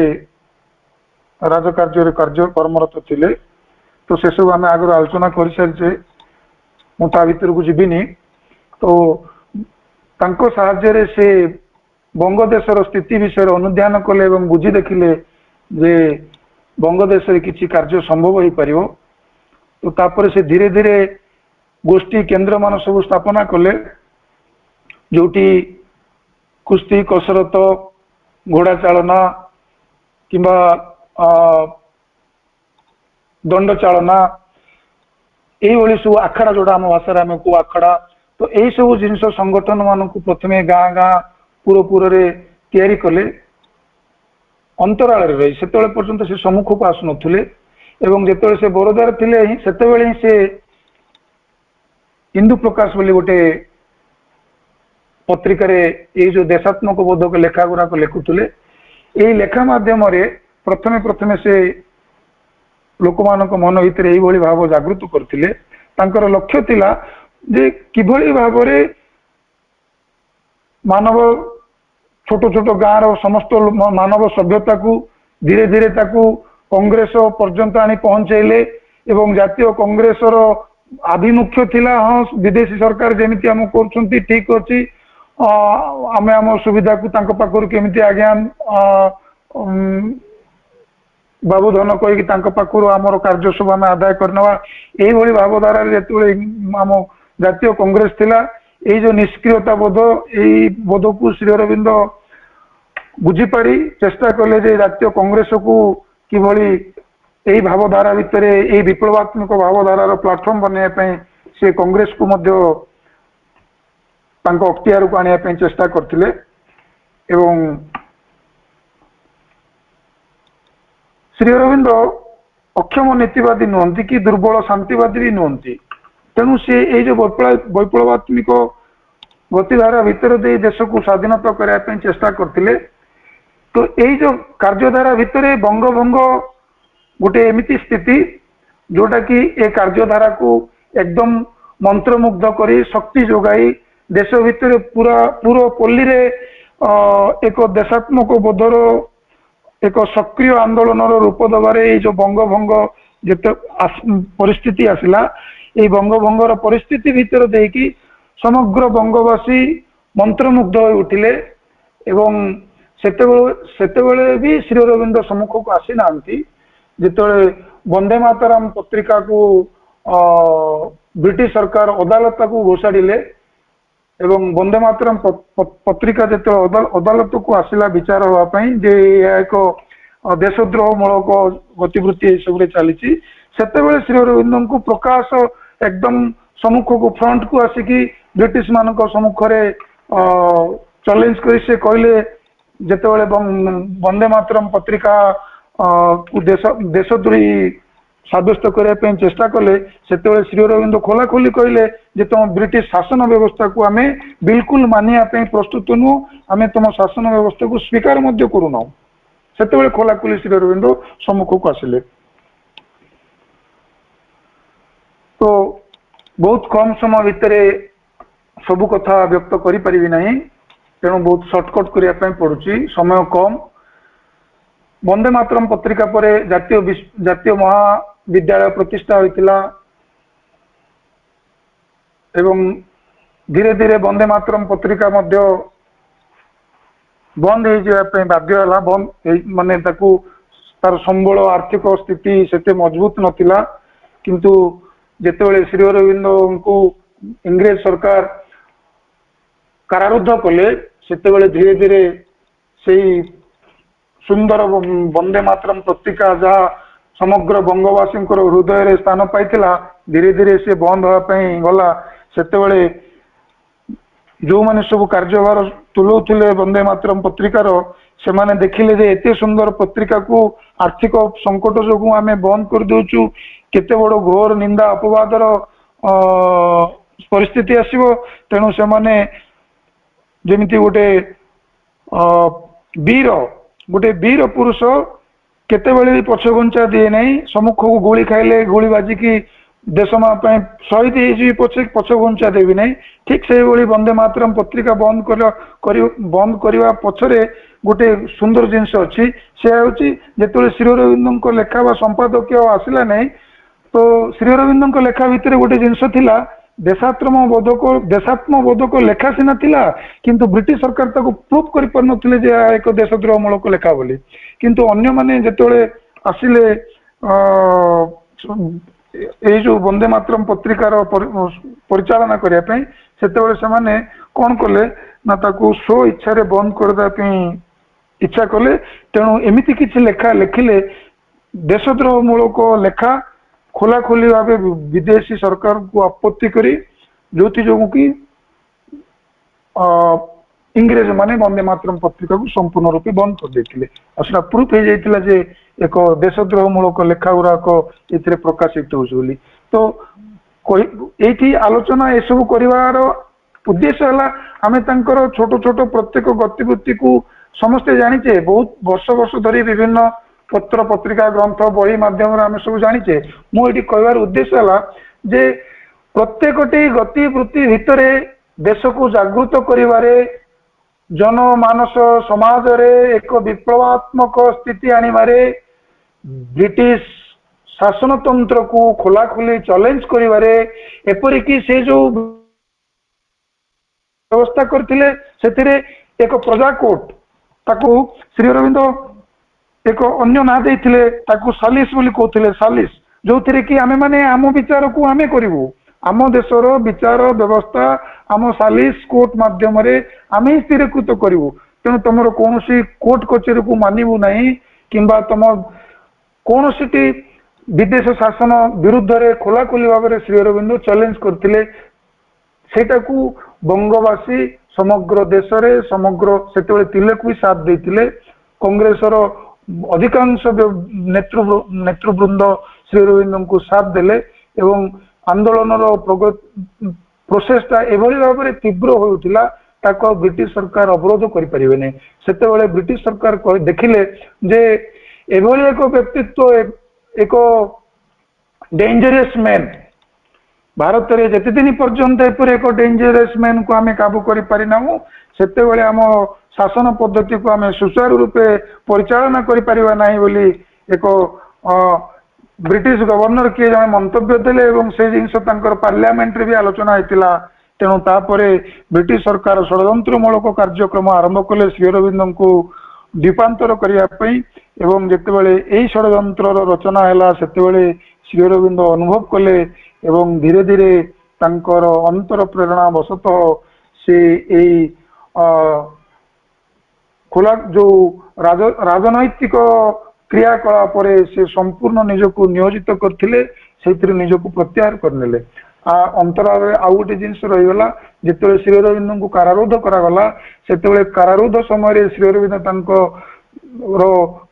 राजकार्य कार्य कर्मरत थिले। तो से सब आम आगे आलोचना कर सारी मुझा भर को जीविनी। तो तांको साहाय्य से बंगदेशर स्थिति विषय अनुध्यान कले और बुझी देखिले जे बंगदेश किसी कार्य संभव हो पार। तो तापर से धीरे धीरे गोष्ठी केन्द्र मान सब स्थापना कले जोटी कुस्ती कसरत घोड़ा चालना किंबा दंड चालना यही सब आखड़ा जोड़ा आम भाषा आम को आखड़ा। तो यही सब जिन संगठन मान को प्रथमे गाँ गाँ पुरपुर तैयारी कले अंतराल रही से पर्यंत से सम्मुख को आसुनथुले एवं जिते से बरोदार थिले ही से हिंदू प्रकाश बोली गोटे पत्रिका ये जो देशात्मक बोधक लेखा गुराक लिखुले यही लेखा माध्यम प्रथमे प्रथमे से लोक मान मन भीतर यही भाव जागृत करथिले। तांकर लक्ष्य थिला जे किभली भावरे मानव छोट छोट गाँव रो समस्त मानव सभ्यता को धीरे धीरे ताकू कांग्रेस पर्यंत आनी पहुंचेले एवं जातीय कांग्रेस रो आभिमुख्य थिला हाँ विदेशी सरकार जेमिति हम करछंती ठीक अछि आमे आम सुविधा को तांको पाखरु केमिति आज्ञा बाबू धन कहीकि तांको पाखरु आमर कार्य सब आम आदाय करनवा एही भली भावधारा जेतुळे आम जातीय कांग्रेस थिला एही जो निष्क्रियता बोध एही बोध को श्री अरविंद बुझीपारी चेष्टा कले जे जातीय कांग्रेस को किभली यही भावधारा भितर यही विप्लवात्मक भावधारार प्लाटफर्म बनवाई से कांग्रेस को मध्य अख्तियार को आने चेष्टा करथिले एवं श्री अरविंद अक्षम नीतिवादी नुहति कि दुर्बल शांतिवादी भी नुहति तेणु से ये जो वैप्लवात्मिक गतिधारा भितर दे देश को स्वाधीनता करने चेष्टा करथिले। तो यही जो कार्यधारा भितर बंग भंग गोटे एमिति स्थिति जोटा कि ए कार्यधारा को एकदम मंत्रमुग्ध करी शक्ति जोगाई देश भितर पूरा पूरा पल्ली रे एक देशात्मक बोधर एक सक्रिय आंदोलन रूप दबारे जो बंग भंग जिते परिस्थिति आसला ये बंग भंगर परिस्थिति भितर देकी समग्र बंगवासी मंत्रमुग्ध हो उठिले एवं सेतेबेले भी श्री अरविंद सम्मुख को आसी नांती जिते वंदे मातरम पत्रिका को ब्रिटिश सरकार अदालत को घोषाड़े एवं वंदे मातरम पत्रिका जो अदालत को आसला विचार हाँपाई जे एक देशद्रोह मूलक गतिवृत्ति सब चली सेतेबेले श्री अरविंद को प्रकाश एकदम सम्मुख को फ्रंट को आसिकी ब्रिटिश मान सम्मुख चैलेंज कर से कहले जितेबाला वंदे मातरम पत्रिका को देशद्रोही सब्यस्त करने चेष्टा कले से श्री अरविंद खोला खोली कहले जे तुम ब्रिटिश शासन व्यवस्था को आम बिल्कुल मानिया प्रस्तुत नुह आम तुम शासन व्यवस्था को स्वीकार करूना से खोला खोली श्री अरविंद सम्मुख को आसिले। बहुत कम समय भितर सबु कथा व्यक्त करि परिबि नाही, तेणु बहुत सर्टकट करने पड़ुची, समय कम। वंदे मातरम पत्रिका पर जातीय महाविद्यालय प्रतिष्ठा होइतिला एवं धीरे धीरे वंदे मातरम पत्रिका मध्य बंद हो जाए बाध्य है। बंद माने ताकू तार संबल आर्थिक स्थिति सेते मजबूत नथिला, किंतु जेतेबेले श्री अरविंदो को इंग्रेज सरकार कारारुद्ध कले सेतेबेले धीरे धीरे से सुंदर वंदे मातरम पत्रिका जहाँ समग्र बंगवासी हृदय रे स्थान पाइतिला धीरे धीरे से बंद होगापी गला। सेतेबेले जो माने सब कार्यभार तुलाउथिले वंदे मातरम पत्रिकार से माने देखिले जे एते सुंदर पत्रिका को आर्थिक संकट जो आम बंद कर देचु केते बड़ घोर निंदा अपवादर परिस्थिति आसीबो। तेणु से माने जेमिति गोटे वीर पुरुष केतेबेले पछघुंचा दिए नहीं, सम्मुख को गोली खाइले गोली बाजिकी देश माँ शहीद पछे पछघुंचा देवी नहीं। ठीक से वंदे मातरम पत्रिका बंद करने पछरे गोटे सुंदर जिनस अच्छी से जो श्री अरविंदो लेखा बा संपादकीय आसला नहीं, तो श्री अरविंदो लेखा भितर गोटे जिनस थिला देशात्म बोधक लेखा सीना थिला, किंतु ब्रिटिश सरकार ताको प्रूफ कर पार नथिले जे एक देशद्रोह मूलक लेखा बोली। किंतु अन्य माने जेतेबेले आसिले ये जो वंदे मातरम पत्रिकार परिचालना करने से कौन कले ना ताकू स्व इच्छा रे बंद करदे इच्छा कले। तेणु एमिति किछि लेखा लिखिले देशद्रोह मूलक लेखा खोला खोली भाव विदेशी सरकार को आपत्ति करी जो कि इंग्रेज माने वंदे मातरम पत्रिका को संपूर्ण रूपे बंद कर देथिले। असला प्रूफ हो जाइतिला जे एक देशद्रोह मूलक लेखा गुराक एथिरे प्रकाशित होउछ बोली। तो एठी आलोचना ए सब करिवार उद्देश्य हला आमे तांकर छोट छोट प्रत्येक गतिविधि को समस्ते जानिचे, बहुत वर्ष वर्ष धरी विभिन्न पत्र पत्रिका ग्रंथ बही माध्यम आमे सब जानिचे। मु एठी कहवार उद्देश्य हला जे प्रत्येकटी गतिविधि भितरे देश को जागृत करिवारे जनमानस समाज रे एक विप्लवात्मक स्थिति आनिबारे ब्रिटिश शासनतंत्र को खोला खोली चैलेंज करिबारे एपरिकी से जो व्यवस्था करथिले सेथिरे एक प्रजा कोर्ट ताकू श्री अरविंद एक अन्य ना देथिले ताकू सालिस बोली कहथिले, सालिस जो थिरे कि आमे माने आम विचार को आमे करिवु, आम देशर विचार व्यवस्था आम सालिस कोर्ट माध्यम रे आमे स्थिरीकृत करिवु। तेणु तुमर कौन कोर्ट कचेरी को मानिबु नहीं किंबा तुम कौन विदेश शासन विरुद्ध रे खोला खोली भाव में श्री अरविंद चैलेंज करथिले। सेटा को बंगवासी समग्र देश रे समग्र सेतेबेले तिलक भी साथ देथिले। कांग्रेसर अधिकांश नेतृवृंद श्री अरविंद को साथ देले एवं आंदोलन प्रोसेसटा एभली भाव में तीव्र होउथिला ताको ब्रिटिश सरकार अवरोध करि परिबे नै। सेतेबेले ब्रिटिश सरकार देखिले जे एभली एक व्यक्तित्व एक डेंजरस मैन भारत रे जति दिन पर्यंत एपर एक डेंजरस मैन को आमे काबू करि परिनामु सेतेबेले आम शासन पद्धति को आमे सुचारू रूपे परिचालना करि परिबा नाही बोली एक ब्रिटिश गवर्नर किए जने मंतव्य देले एवं से जिनस तांकर पार्लियामेंट रे भी आलोचना होइतिला। तेणु तापरे ब्रिटिश सरकार षड्यंत्रमूलक कार्यक्रम आरंभ कले श्री अरविंद को द्वीपांतर करिया पई एवं जेतेबेले एई षड्यंत्रर रचना हैला सेतेबेले श्री अरविंद अनुभव कले एवं धीरे धीरे तांकर अंतर प्रेरणा वशतः से एई खोला जो राजनैतिक क्रियाकलाप से संपूर्ण निजको नियोजित करथिले, सेथिरे निजको प्रत्याहार करनेले। अंतराल आउ गोटे जिनस रहीगला जिते श्री अरविंद को कारारोध करागला सेतेबेले कारारोध समय श्री अरविंद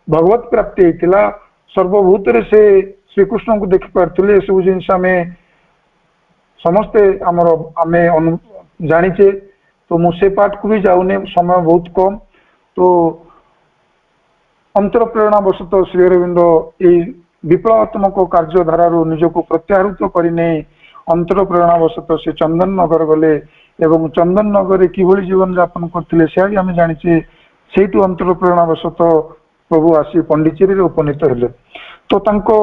भगवत प्राप्ति होइतिला। सर्वभूत से श्रीकृष्ण को देखि पारथिले। सब जिनस आमे समस्ते आमर आमे जानिचे, तो मु से पाठ को भी जाऊने, समय बहुत कम। तो अंतर प्रेरणा वशत श्री अरविंद विप्लवात्मक कार्यधारा निजको प्रत्याहृत करने अंतर प्रेरणावशतः से चंदन नगर गले एवं चंदन नगर किभली जीवन यापन करते से आम जाचे से अंतर प्रेरणावशतः प्रभु आसी पंडिचेरी उपनीत हेले। तो तांको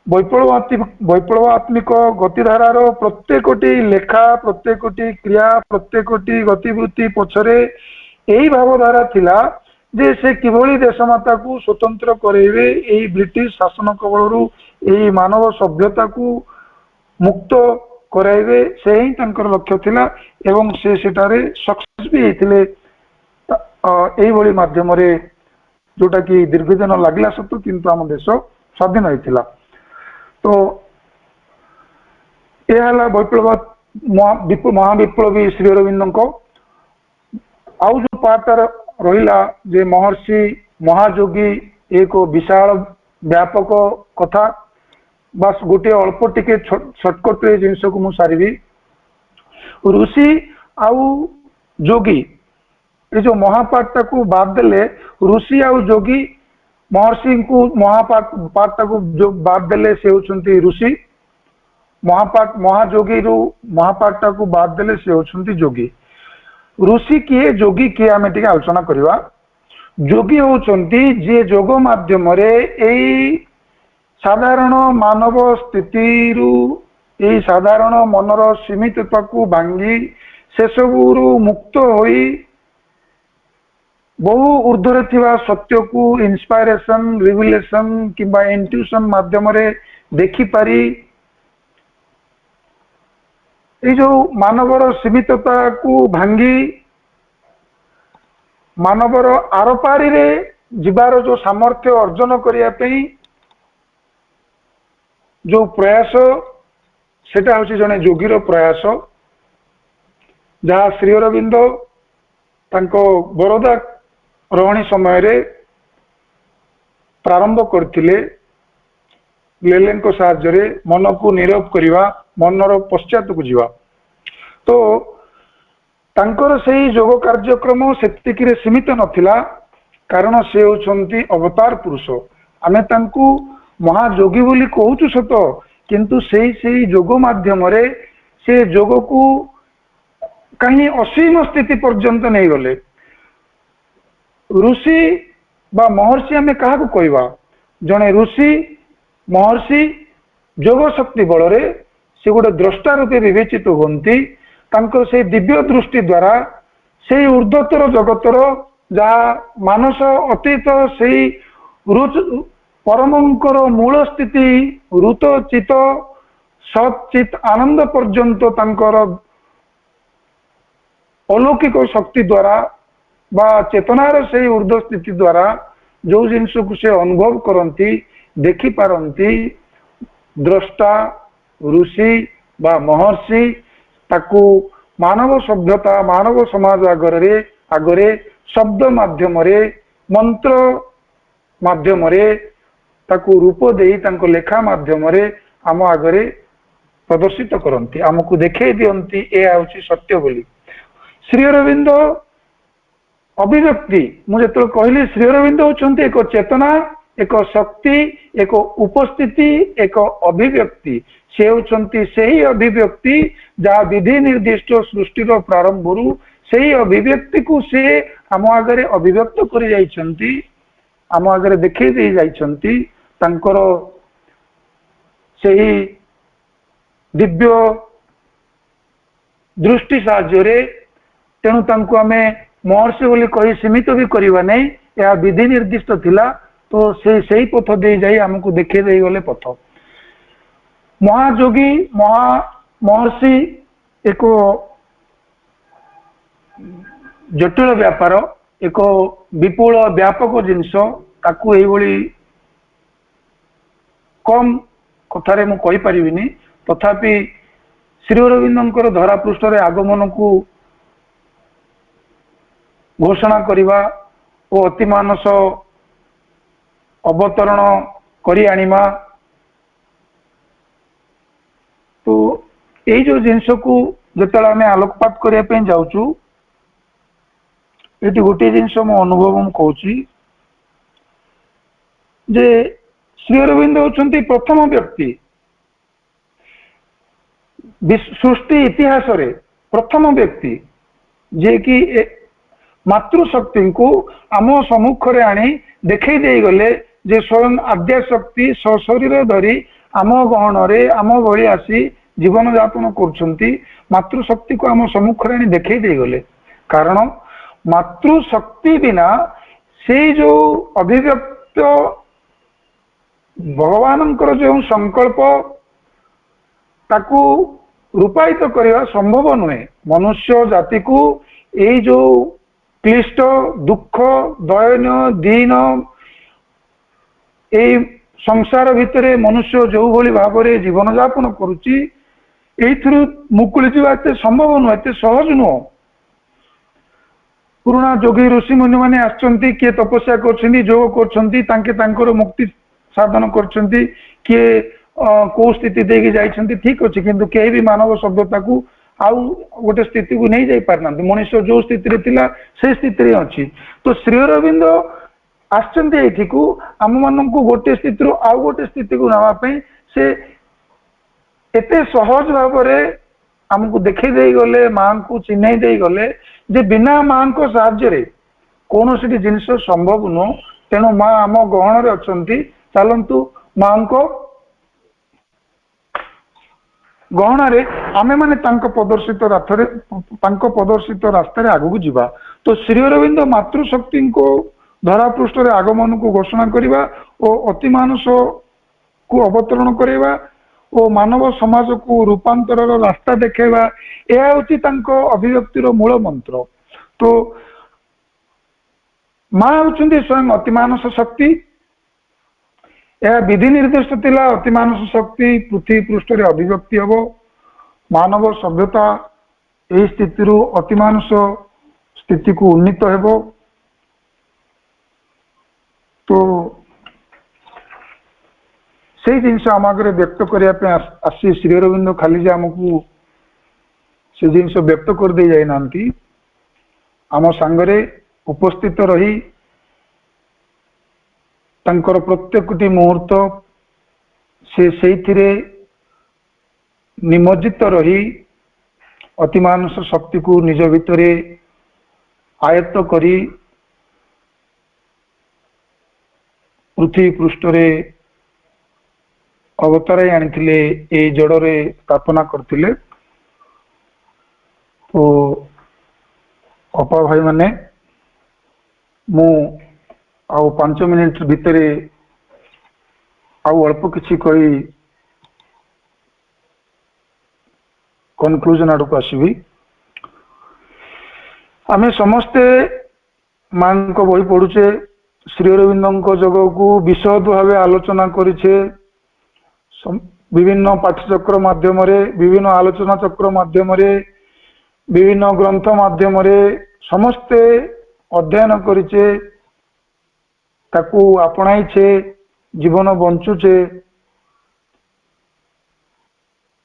वैप्लवात्मिक गतिधारार प्रत्येकटी लेखा प्रत्येकटी क्रिया प्रत्येकटी गतिवृत्ति पछरे यही भावधारा थिला जे से किभली देशमाता को स्वतंत्र करेबे यही ब्रिटिश शासन कबलरू यही मानव सभ्यता को मुक्त कराइबे से ही तांकर लक्ष्य थिला एवं से सेटारे सक्सेस भी हेतिले एही भली माध्यम रे जोटा कि दीर्घ दिन लागला सत्य किंतु आम देश स्वाधीन होइतिला। तो यह वैप्लव महाविप्लवी श्री अरविंद को आउ जो पार्ट रहिला जे महर्षि महायोगी एक विशाल व्यापक कथा बस गोटे अल्प टिके शॉर्टकट जिनस को मु सारी ऋषि आउ जोगी ये जो महापाठ को बाद देले ऋषि आउ जोगी महर्षि को महापाठ को जो बाद देले से होचंती ऋषि महापाठ महायोगी रू महापाठ को बाद देले से होचंती जोगी। ऋषि किए जोगी किए आम टे आलोचना करवा। जोगी होचंती जे जोग माध्यम रे एई साधारण मानव स्थिति रु एई साधारण मनर सीमितता को भांगी से सबुरु मुक्त होई बहु ऊर्ध्वर थिवा सत्य को इंस्पायरेशन रिविलेशन किंबा इंट्यूशन माध्यम रे देखि पारी ये जो मानवर सीमितता को भांगी मानवर आरपारी रे जीवार जो सामर्थ्य अर्जन करिया पई जो प्रयास सेटा होछि जने जोगीर प्रयास जहाँ श्री अरविंद तांको बरोदा रहणी समय रे प्रारंभ करथिले लेलेन को साहाय्य रे मन को नीरव करिवा मनर पश्चात को जीवा। तो तांकर सेही जोग कार्यक्रम सेतिकी रे सीमित नथिला कारण से होचंती अवतार पुरुष आमे तांकू महायोगी बोली कहूचु सत किंतु सेही जोग माध्यम रे से जोग को कहीं असीम स्थिति पर्यंत नहीं गले। ऋषि बा महर्षि आमे काहा को कहवा जने ऋषि महर्षि जोग शक्ति बल रे से गोटे द्रष्टा रूपे विवेचित होती तांकर से दिव्य दृष्टि द्वारा से ऊर्ध्वतर जगतर जहाँ मानस अतीत से परमंकर मूल स्थिति ऋत चित सचित आनंद पर्यंत तांकर अलौकिक शक्ति द्वारा बा चेतनार से ऊर्ध्व स्थिति द्वारा जो जिनस को से अनुभव करती देखि पारंती द्रष्टा ऋषि बा महर्षि ताकू मानव सभ्यता मानव समाज आगरे शब्द माध्यम रे मंत्र माध्यम रे ताकू रूप देई तांको लेखा माध्यम रे आम आगरे प्रदर्शित करती आमको देखे दियंती ए आउची सत्य बोली। श्री अरविंद अभिव्यक्ति मुझे तो कहली श्री अरविंद होचंती एक चेतना एक शक्ति एक उपस्थिति एक अभिव्यक्ति से होचंती सेही अभिव्यक्ति जहाँ विधि निर्दिष्ट सृष्टिर प्रारंभ रु सेही अभिव्यक्ति को से आम आगरे अभिव्यक्त करि जाइछंती आम आगरे देखै दे जाइछंती तांकर सेही दिव्य दृष्टि साहाय्य तेणु तांको आमे महर्षि बोली कही सीमित भी करवा नहीं यह विधि निर्दिष्ट थिला तो से पथ दे जाई हमको देखे दे गले पथ। महायोगी महर्षि एक जटिल व्यापार एक विपुल व्यापक जिनस ताकू एही कम कथारे मु कहि परिबिनी तथापि श्री अरविंदर धरापृष्ठ रे आगमन को घोषणा करिवा और अति मानस अवतरण करी आनिमा तो यही जो जिनस को जिते आम आलोकपात करने जाऊँ ये गोटे जिनस मो अनुभव कहूँ जे श्री अरविंद होचंती प्रथम व्यक्ति सृष्टि इतिहास रे प्रथम व्यक्ति जे कि मातृशक्ति को आम सम्मुख रे आनी देखई दे गले जे स्वयं आद्या शक्ति सशरीर धरी आम गहन रे आम भली आसी जीवन यापन कर मातृशक्ति को आम सम्मुख रे आनी देखई दे गले कारण मातृशक्ति बिना से जो अभिव्यक्त भगवान जो संकल्प ताकू रूपायित करने संभव नुहे मनुष्य जाति को यही जो क्लिष्ट दुख दयनीय दीन यही संसार भितर मनुष्य जो भली भाव में जीवन यापन करुच्ची मुकुली जावा एत संभव नुह एत सहज नुह पुराना जोगी ऋषि मुनि मैंने आसचंती किए तपस्या कर मुक्ति साधन कर किए को स्थिति देगी जाइछंती ठीक अच्छे किंतु कहीं भी मानव सभ्यता को आउ गोटे स्थिति को नहीं जाई पारना मनुष्य जो स्थिति रे थिला से स्थिति रे अछि तो श्री अरविंद आसचंती एठी को आम मान को गोटे स्थिति रो आउ गोटे स्थिति को नवा पे से एते सहज भाव में आमको देखई दे गले मां को चिन्हई दे गले जे बिना मां को साहाय्य रे कौन सी जिनस संभव नुह तेणु मां आम गहन रे अछंती चलंतु मां को गहन रे आमे माने तांको प्रदर्शित रास्ता रे आगु जीवा तो श्री अरविंद मातृशक्ति को धरा पृष्ठ रे आगमन को घोषणा करिवा और अति मानस को अवतरण करिवा और मानव समाज को रूपांतर रास्ता देखेवा यह होची तांको अभिव्यक्तिर मूल मंत्र तो मां होचंदी स्वयं अति मानस शक्ति यह विधि निर्देश थिला अति मानस शक्ति पृथ्वी पृष्ठ रे अभिव्यक्ति हबो मानव सभ्यता यही स्थिति रु अति मानस स्थिति को उन्नीत हेबो तो से जिनस आम आगे व्यक्त करने आसी श्री अरविंद खाली जे आमको से जिनस व्यक्त कर दे जाई नांती आम सांगरे उपस्थित रही तांकर प्रत्येकटी मुहूर्त से निमज्जित रही अतिमानस शक्ति को निज भितरे आयत्त करी पृथ्वी पृष्ठ रे अवतार आनी ए जड़े स्थापना करथिले तो अपा भाई माने मु आउ 5 मिनिट भितर आउ अल्प किछि कही कनक्लूजन आड़ को आसबि आमे समस्ते मां को बही पढ़ुचे श्री अरविंद जगह को विशद भाव आलोचना करिछे विभिन्न पाठ्यचक्र माध्यम विभिन्न आलोचना चक्र माध्यम विभिन्न ग्रंथ माध्यम समस्ते अध्ययन करिछे ताकू आपणाइछे जीवन बंचुचे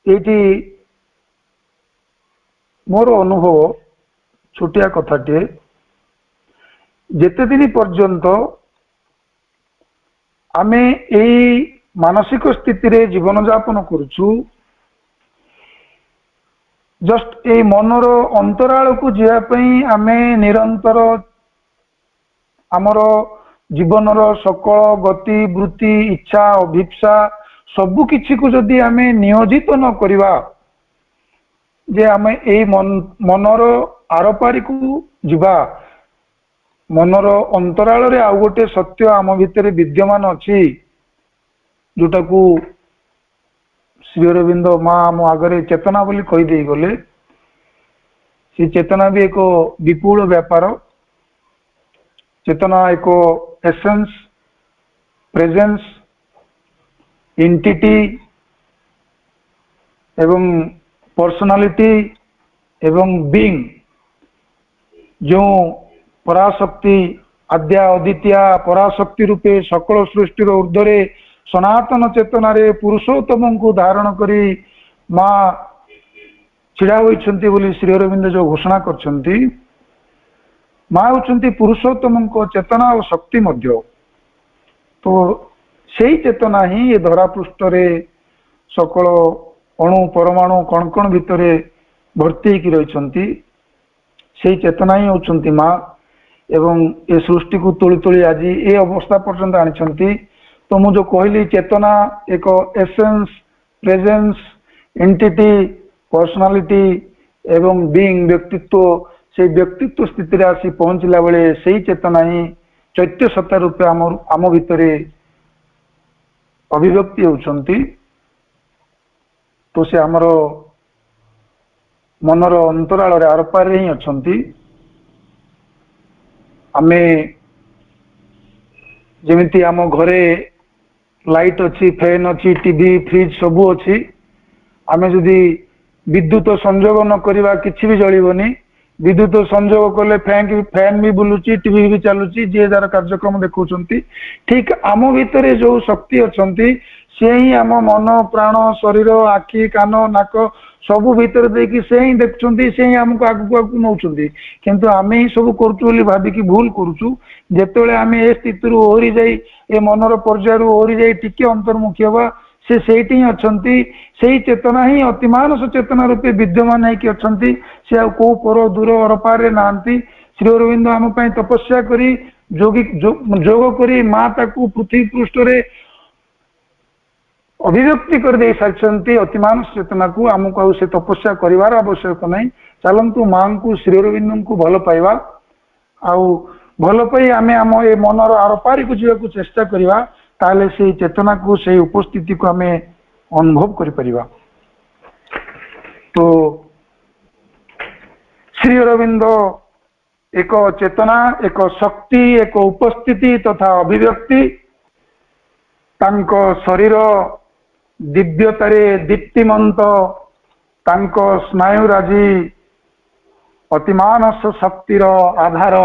एटी मोर अनुभव छोटिया कथाटे जेते दिन पर्यंत आमे एई मानसिक स्थिति रे जीवन यापन करुछु जस्ट ए मनर अंतराल को जीवा पई आमे निरंतर आमर जीवनर सकल गति वृत्ति इच्छा अभिप्सा सबु किछि को जदि आमे नियोजित न करिवा जे आमे ए मनर आरपारी को जीवा मनर अंतराल रे आउ गोटे सत्य आम भितर विद्यमान अछि जोटा को श्री अरविंद मां आम आगे चेतना बोली कही दे गले से चेतना भी एक विपुल व्यापार चेतना एक एसेंस प्रेजेंस एंटिटी एवं पर्सनालिटी एवं बीइंग जो पराशक्ति आद्या अद्वितीया पराशक्ति रूपे सकल सृष्टि ऊर्ध्वरे सनातन चेतना रे पुरुषोत्तम को धारण करी मां छिड़ा होइछंती बोली श्री अरविंद जो घोषणा करछंती मां होचंती पुरुषोत्तम को चेतना और शक्ति मध्य तो सेही चेतना ही ये धरा पृष्ठ रे सकल अणु परमाणु कण कण भितर भर्ती होकर रही से चेतना ही होती माँ एवं ए सृष्टि को तोली तोली आज ये अवस्था पर्यंत आनी। तो मुझे जो कहली चेतना एक एसेंस प्रेजेंस एंटिटी पर्सनालिटी एवं बीइंग व्यक्तित्व से व्यक्तित्व स्थिति आसी पहुंचला बेले से चेतना ही चैत्य सत्ता रूपे आम भितर अभिव्यक्ति होती। तो से आमर मनर अंतराल आरपार ही अच्छा आमे जमीती आम घरे लाइट अच्छी फैन अच्छी टीवी फ्रिज सबू अच्छी आमे जदि विद्युत संजोग न करवा किसी भी जलिबनी विद्युत संजोग कले फैन भी बुलूची टीवी भी चलुची जी जार कार्यक्रम देखुंट ठीक आम भितर जो शक्ति अच्छा से ही आम मन प्राण शरीर आखि कान नाक सबू भीतर देखी से ही देखुंट से ही आमको आगू आगू नौ किंतु आम ही सब करुँ भाविकी भूल करुचु जिते आम ए स्थित ओहरी जाई ए मनर पर्यायर ओहरी जाई टिके अंतर्मुखी हवा से सेठी ही अच्छा से चेतना ही अतिमानस चेतना रूपे विद्यमान होती से आ कौ पर दूर अरपारे नहांती। श्री अरविंद आम तपस्या करी जोग करी माँ ताकू पृथ्वी पृष्ठ अभिव्यक्ति कर दे सारी अतिमानस चेतना को आमको से तपस्या करार आवश्यक नहीं। चलतु माँ को श्री अरविंद को भल पाइबा आउ भल पाई आम आम ए मनर आरपारी को जावाक चेष्टा करवा ताले से चेतना को से उपस्थिति को आम अनुभव करिपरिबा। तो श्री अरविंद एक चेतना एक शक्ति एक उपस्थिति तथा अभिव्यक्ति तांको शरीर दिव्यतारे दीप्तिमंत तांको स्नायुराजी अतिमानस शक्तिर आधार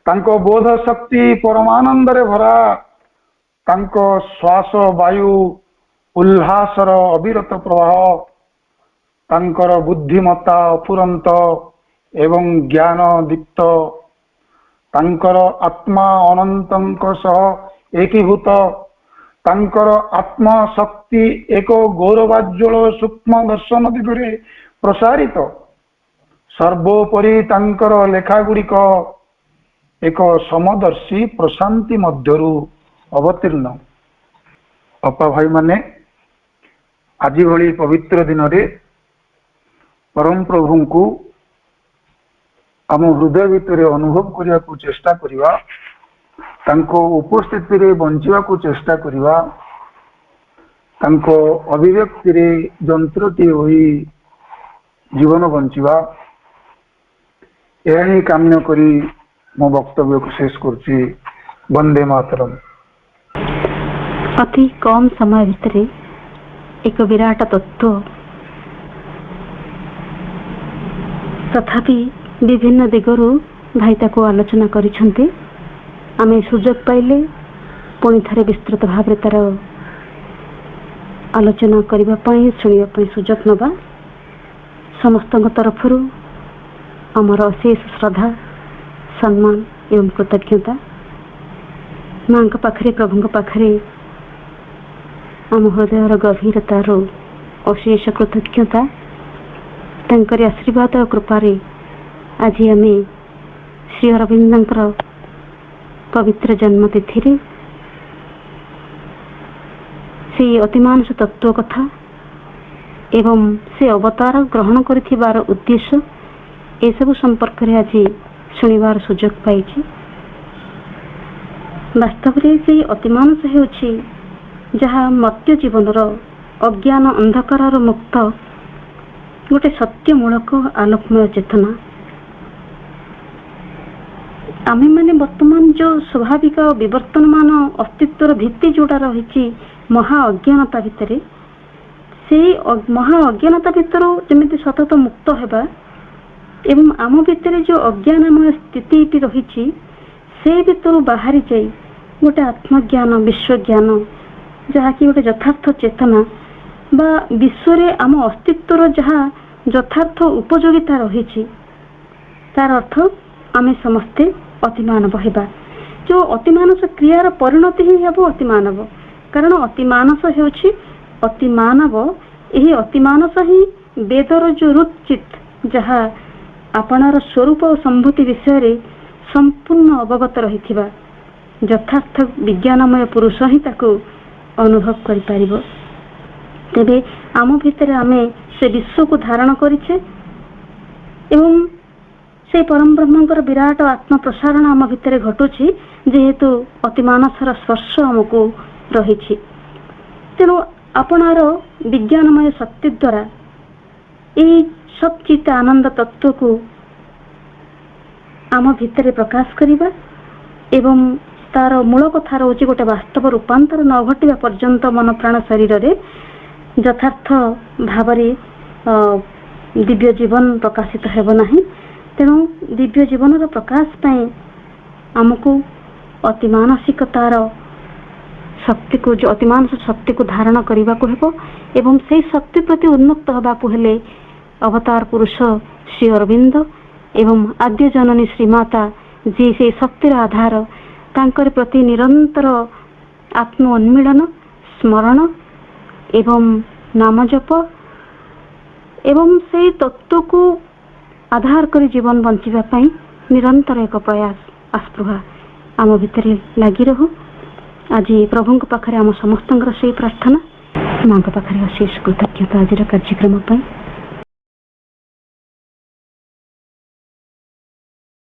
तांको बोध शक्ति परमानंद रे भरा तांको श्वास वायु उल्लासर अविरत प्रवाह तांकर बुद्धिमत्ता अफुरंत एवं ज्ञान दीप्त तांकर आत्मा अनंतंक सह एकीभूत तांकर आत्मा शक्ति एक गौरवाज्वल सूक्ष्म दर्शन दिगरे प्रसारित सर्वोपरि तांकर लेखा गुड़िक एक समदर्शी प्रशांति मध्यरु अवतीर्ण। अपा भाई माने आज भली पवित्र दिन रे परम प्रभु को आम हृदय भितर अनुभव करने को चेष्टा करिवा तांको उपस्थिति रे बंचिवा को चेष्टा करिवा तांको अभिव्यक्ति रे जंत्रटी होई जीवन बंचिवा यह ही कामना करी मो वक्तव्य को शेष करछि। वंदे मातरम। अति कम समय भितर एक विराट तत्व तथापि विभिन्न दिगरु भाई ताको आलोचना करिसंती। आमे सुजोग पाइले पुणी थरे विस्तृत भाव रे तार आलोचना करिबा पई सुनिबा पई सुजोग नबा। समस्तଙ୍କ तरफरु आमर अशेष श्रद्धा सम्मान एवं कृतज्ञता माँ पाखरे प्रभु पाखरे आम हृदयर गभीरतार अशेष कृतज्ञता तांकर आशीर्वाद और कृपारे आज आम श्री अरविंदर पवित्र जन्मतिथि से अतिमानस तत्व कथा एवं से अवतार ग्रहण कर उद्देश्य ए सब संपर्क में आज शुणिबार सुजोग पाई। वास्तव में से अतिमानस होछि जहाँ मर्त्य जीवनर अज्ञान अंधकार मुक्त गोटे सत्यमूलक आलोकमय चेतना। आमे माने वर्तमान जो स्वाभाविक विवर्तनमान अस्तित्वर भित्ति जोड़ा रही महा अज्ञानता भितर से महा अज्ञानता भितर जमी सतत मुक्त होगा एवं आम भितर जो अज्ञानमय स्थिति रही से भितर बाहरी जाई गोटे आत्मज्ञान विश्वज्ञान जहाँकि गोटे यथार्थ चेतना बा विश्व रे आम अस्तित्वर जहाँ यथार्थ उपयोगिता रही तार अर्थ आमे समस्ते अतिमानव हेबा। जो अतिमानस क्रियार परिणति ही हेबो अतिमानव कारण अतिमानस हेउछि अतिमानव ଏହି ଅତିମାନସ ହିଁ ବେଦର ଯୋଉ ରୁଚିତ ଯାହା ଆପଣାର ସ୍ୱରୂପ ଓ ସମ୍ଭୂତି ବିଷୟରେ ସମ୍ପୂର୍ଣ୍ଣ ଅବଗତ ରହିଥିବା ଯଥାର୍ଥ ବିଜ୍ଞାନମୟ ପୁରୁଷ ହିଁ ତାକୁ ଅନୁଭବ କରିପାରିବ। ତେବେ ଆମ ଭିତରେ ଆମେ ସେ ବିଶ୍ୱକୁ ଧାରଣ କରିଛେ ଏବଂ ସେ ପରମ ବ୍ରହ୍ମଙ୍କର ବିରାଟ ଆତ୍ମ ପ୍ରସାରଣ ଆମ ଭିତରେ ଘଟୁଛି, ଯେହେତୁ ଅତିମାନସର ସ୍ପର୍ଶ ଆମକୁ ରହିଛି। ତେଣୁ ଆପଣାର ବିଜ୍ଞାନମୟ ଶକ୍ତି ଦ୍ୱାରା ଏହି ସଚ୍ଚିତ ଆନନ୍ଦ ତତ୍ତ୍ୱକୁ ଆମ ଭିତରେ ପ୍ରକାଶ କରିବା ଏବଂ ତାର ମୂଳ କଥା ରହୁଛି ଗୋଟେ ବାସ୍ତବ ରୂପାନ୍ତର ନ ଘଟିବା ପର୍ଯ୍ୟନ୍ତ ମନ ପ୍ରାଣ ଶରୀରରେ ଯଥାର୍ଥ ଭାବରେ ଦିବ୍ୟ ଜୀବନ ପ୍ରକାଶିତ ହେବ ନାହିଁ। ତେଣୁ ଦିବ୍ୟ ଜୀବନର ପ୍ରକାଶ ପାଇଁ ଆମକୁ ଅତିମାନସିକତାର ଶକ୍ତିକୁ ଅତିମାନସ ଶକ୍ତିକୁ ଧାରଣ କରିବାକୁ ହେବ ଏବଂ ସେହି ଶକ୍ତି ପ୍ରତି ଉନ୍ମୁକ୍ତ ହେବାକୁ ହେଲେ ଅବତାର ପୁରୁଷ ଶ୍ରୀ ଅରବିନ୍ଦ ଏବଂ ଆଦ୍ୟ ଜନନୀ ଶ୍ରୀମାତା ଯିଏ ସେହି ଶକ୍ତିର ଆଧାର, ତାଙ୍କର ପ୍ରତି ନିରନ୍ତର ଆତ୍ମ ଉନ୍ମିଳନ, ସ୍ମରଣ ଏବଂ ନାମ ଜପ ଏବଂ ସେହି ତତ୍ତ୍ୱକୁ ଆଧାର କରି ଜୀବନ ବଞ୍ଚିବା ପାଇଁ ନିରନ୍ତର ଏକ ପ୍ରୟାସ ଆସ୍ପୃହା ଆମ ଭିତରେ ଲାଗି ରହୁ। ଆଜି ପ୍ରଭୁଙ୍କ ପାଖରେ ଆମ ସମସ୍ତଙ୍କର ସେଇ ପ୍ରାର୍ଥନା, ମାଙ୍କ ପାଖରେ ଅଶେଷ କୃତଜ୍ଞତା ଆଜିର କାର୍ଯ୍ୟକ୍ରମ ପାଇଁ।